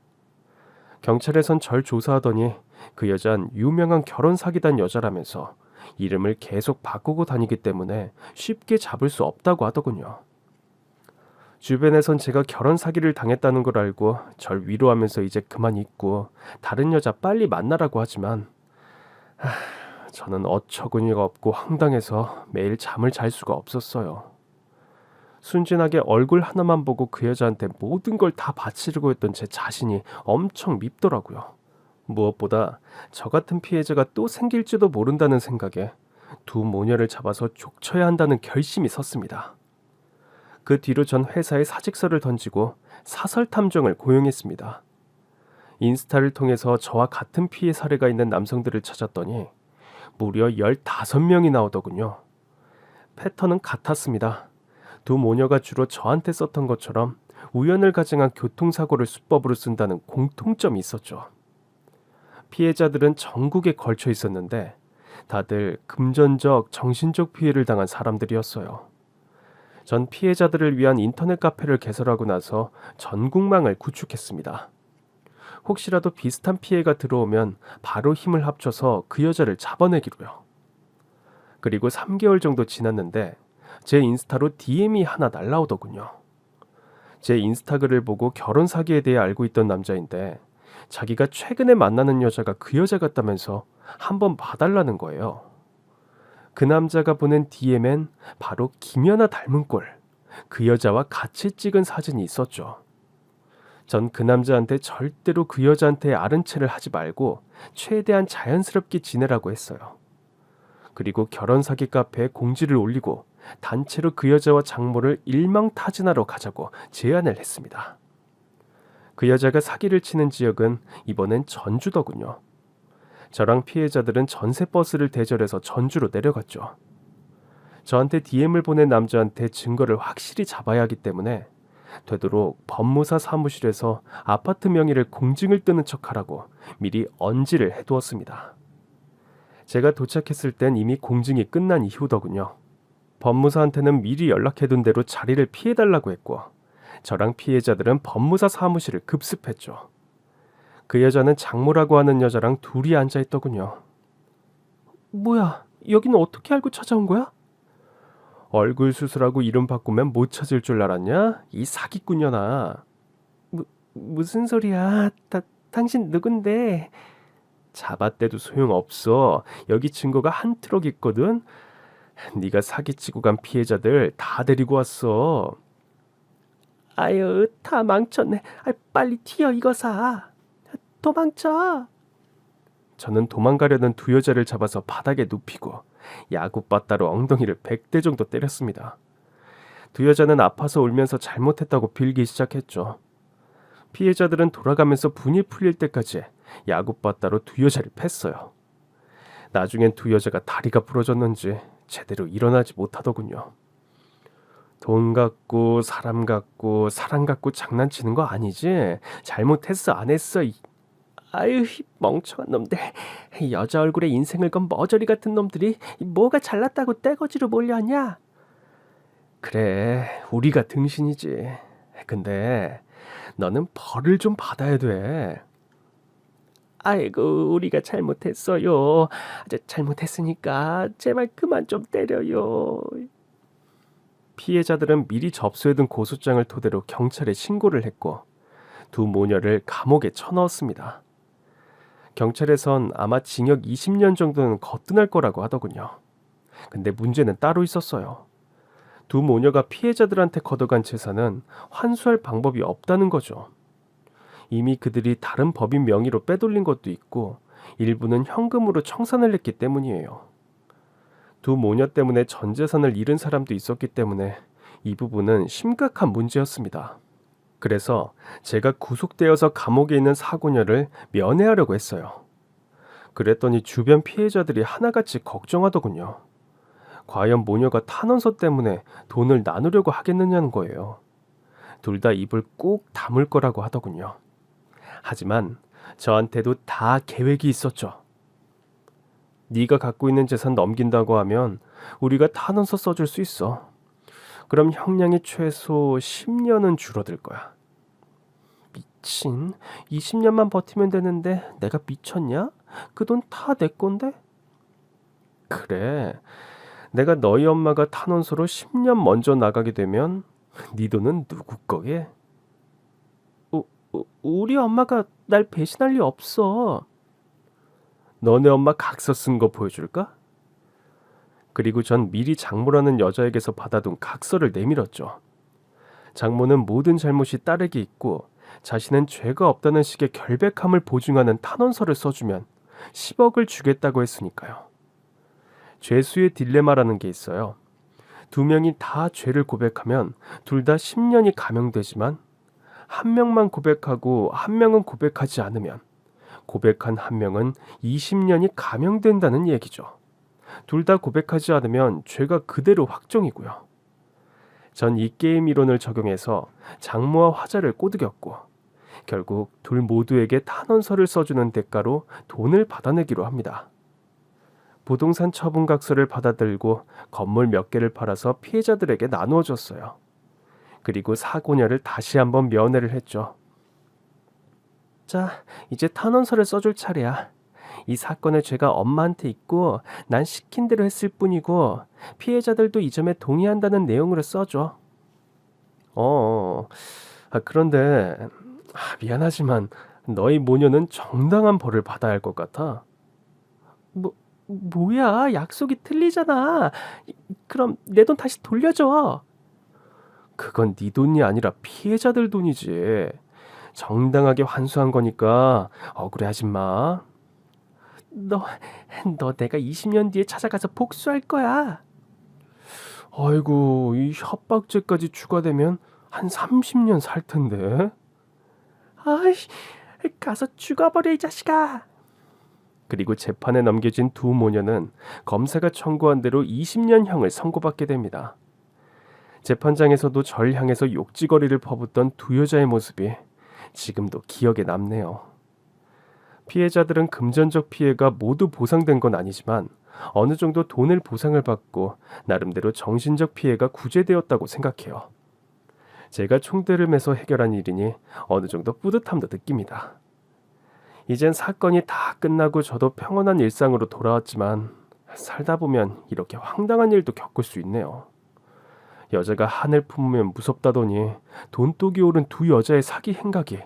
경찰에선 절 조사하더니 그 여잔 유명한 결혼 사기단 여자라면서 이름을 계속 바꾸고 다니기 때문에 쉽게 잡을 수 없다고 하더군요. 주변에선 제가 결혼 사기를 당했다는 걸 알고 절 위로하면서 이제 그만 잊고 다른 여자 빨리 만나라고 하지만 저는 어처구니가 없고 황당해서 매일 잠을 잘 수가 없었어요. 순진하게 얼굴 하나만 보고 그 여자한테 모든 걸 다 바치려고 했던 제 자신이 엄청 밉더라고요. 무엇보다 저 같은 피해자가 또 생길지도 모른다는 생각에 두 모녀를 잡아서 족쳐야 한다는 결심이 섰습니다. 그 뒤로 전 회사에 사직서를 던지고 사설 탐정을 고용했습니다. 인스타를 통해서 저와 같은 피해 사례가 있는 남성들을 찾았더니 무려 15명이 나오더군요. 패턴은 같았습니다. 두 모녀가 주로 저한테 썼던 것처럼 우연을 가정한 교통사고를 수법으로 쓴다는 공통점이 있었죠. 피해자들은 전국에 걸쳐 있었는데 다들 금전적, 정신적 피해를 당한 사람들이었어요. 전 피해자들을 위한 인터넷 카페를 개설하고 나서 전국망을 구축했습니다. 혹시라도 비슷한 피해가 들어오면 바로 힘을 합쳐서 그 여자를 잡아내기로요. 그리고 3개월 정도 지났는데 제 인스타로 DM이 하나 날라오더군요. 제 인스타 글을 보고 결혼 사기에 대해 알고 있던 남자인데 자기가 최근에 만나는 여자가 그 여자 같다면서 한번 봐달라는 거예요. 그 남자가 보낸 DM엔 바로 김연아 닮은 꼴, 그 여자와 같이 찍은 사진이 있었죠. 전 그 남자한테 절대로 그 여자한테 아른 체를 하지 말고 최대한 자연스럽게 지내라고 했어요. 그리고 결혼 사기 카페에 공지를 올리고 단체로 그 여자와 장모를 일망타진하러 가자고 제안을 했습니다. 그 여자가 사기를 치는 지역은 이번엔 전주더군요. 저랑 피해자들은 전세버스를 대절해서 전주로 내려갔죠. 저한테 DM을 보낸 남자한테 증거를 확실히 잡아야 하기 때문에 되도록 법무사 사무실에서 아파트 명의를 공증을 뜨는 척하라고 미리 언지를 해두었습니다. 제가 도착했을 땐 이미 공증이 끝난 이후더군요. 법무사한테는 미리 연락해둔 대로 자리를 피해달라고 했고 저랑 피해자들은 법무사 사무실을 급습했죠. 그 여자는 장모라고 하는 여자랑 둘이 앉아있더군요. 뭐야, 여기는 어떻게 알고 찾아온 거야? 얼굴 수술하고 이름 바꾸면 못 찾을 줄 알았냐? 이 사기꾼녀나. 무슨 소리야? 당신 누군데? 잡았대도 소용없어. 여기 증거가 한 트럭 있거든. 네가 사기치고 간 피해자들 다 데리고 왔어. 아유, 다 망쳤네. 빨리 튀어, 이거 사. 도망쳐. 저는 도망가려는 두 여자를 잡아서 바닥에 눕히고 야구바따로 엉덩이를 100대 정도 때렸습니다. 두 여자는 아파서 울면서 잘못했다고 빌기 시작했죠. 피해자들은 돌아가면서 분이 풀릴 때까지 야구바따로 두 여자를 팼어요. 나중엔 두 여자가 다리가 부러졌는지 제대로 일어나지 못하더군요. 돈 갖고 사람 갖고 사랑 갖고 장난치는 거 아니지? 잘못했어 안 했어? 아유, 멍청한 놈들. 여자 얼굴에 인생을 건 머저리 같은 놈들이 뭐가 잘났다고 떼거지로 몰려왔냐? 그래, 우리가 등신이지. 근데 너는 벌을 좀 받아야 돼. 아이고, 우리가 잘못했어요. 잘못했으니까 제발 그만 좀 때려요. 피해자들은 미리 접수해둔 고소장을 토대로 경찰에 신고를 했고 두 모녀를 감옥에 쳐넣었습니다. 경찰에선 아마 징역 20년 정도는 거뜬할 거라고 하더군요. 근데 문제는 따로 있었어요. 두 모녀가 피해자들한테 걷어간 재산은 환수할 방법이 없다는 거죠. 이미 그들이 다른 법인 명의로 빼돌린 것도 있고 일부는 현금으로 청산을 했기 때문이에요. 두 모녀 때문에 전 재산을 잃은 사람도 있었기 때문에 이 부분은 심각한 문제였습니다. 그래서 제가 구속되어서 감옥에 있는 사고녀를 면회하려고 했어요. 그랬더니 주변 피해자들이 하나같이 걱정하더군요. 과연 모녀가 탄원서 때문에 돈을 나누려고 하겠느냐는 거예요. 둘 다 입을 꼭 다물 거라고 하더군요. 하지만 저한테도 다 계획이 있었죠. 네가 갖고 있는 재산 넘긴다고 하면 우리가 탄원서 써줄 수 있어. 그럼 형량이 최소 10년은 줄어들 거야. 미친, 20년만 버티면 되는데 내가 미쳤냐? 그 돈 다 내 건데? 그래, 내가 너희 엄마가 탄원서로 10년 먼저 나가게 되면 네 돈은 누구 거게? 우리 엄마가 날 배신할 리 없어. 너네 엄마 각서 쓴 거 보여줄까? 그리고 전 미리 장모라는 여자에게서 받아둔 각서를 내밀었죠. 장모는 모든 잘못이 딸에게 있고 자신은 죄가 없다는 식의 결백함을 보증하는 탄원서를 써주면 10억을 주겠다고 했으니까요. 죄수의 딜레마라는 게 있어요. 두 명이 다 죄를 고백하면 둘 다 10년이 감형되지만 한 명만 고백하고 한 명은 고백하지 않으면 고백한 한 명은 20년이 감형된다는 얘기죠. 둘 다 고백하지 않으면 죄가 그대로 확정이고요. 전 이 게임 이론을 적용해서 장모와 화자를 꼬드겼고 결국 둘 모두에게 탄원서를 써주는 대가로 돈을 받아내기로 합니다. 부동산 처분각서를 받아들고 건물 몇 개를 팔아서 피해자들에게 나누어 줬어요. 그리고 사고녀를 다시 한번 면회를 했죠. 자, 이제 탄원서를 써줄 차례야. 이 사건의 죄가 엄마한테 있고 난 시킨 대로 했을 뿐이고 피해자들도 이 점에 동의한다는 내용으로 써줘. 그런데 미안하지만 너희 모녀는 정당한 벌을 받아야 할 것 같아. 뭐야, 약속이 틀리잖아. 그럼 내 돈 다시 돌려줘. 그건 네 돈이 아니라 피해자들 돈이지. 정당하게 환수한 거니까 억울해하지 마. 너 내가 20년 뒤에 찾아가서 복수할 거야. 아이고, 이 협박죄까지 추가되면 한 30년 살 텐데. 아이씨, 가서 죽어버려 이 자식아. 그리고 재판에 넘겨진 두 모녀는 검사가 청구한 대로 20년형을 선고받게 됩니다. 재판장에서도 절 향해서 욕지거리를 퍼붓던 두 여자의 모습이 지금도 기억에 남네요. 피해자들은 금전적 피해가 모두 보상된 건 아니지만 어느 정도 돈을 보상을 받고 나름대로 정신적 피해가 구제되었다고 생각해요. 제가 총대를 매서 해결한 일이니 어느 정도 뿌듯함도 느낍니다. 이젠 사건이 다 끝나고 저도 평온한 일상으로 돌아왔지만 살다 보면 이렇게 황당한 일도 겪을 수 있네요. 여자가 한을 품으면 무섭다더니 돈독이 오른 두 여자의 사기 행각이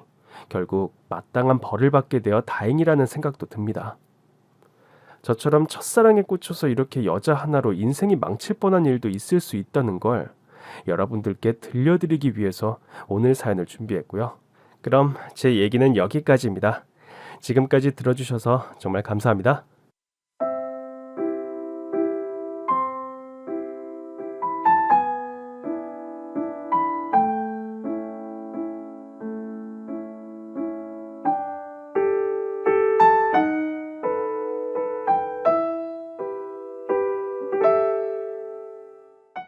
결국 마땅한 벌을 받게 되어 다행이라는 생각도 듭니다. 저처럼 첫사랑에 꽂혀서 이렇게 여자 하나로 인생이 망칠 뻔한 일도 있을 수 있다는 걸 여러분들께 들려드리기 위해서 오늘 사연을 준비했고요. 그럼 제 얘기는 여기까지입니다. 지금까지 들어주셔서 정말 감사합니다.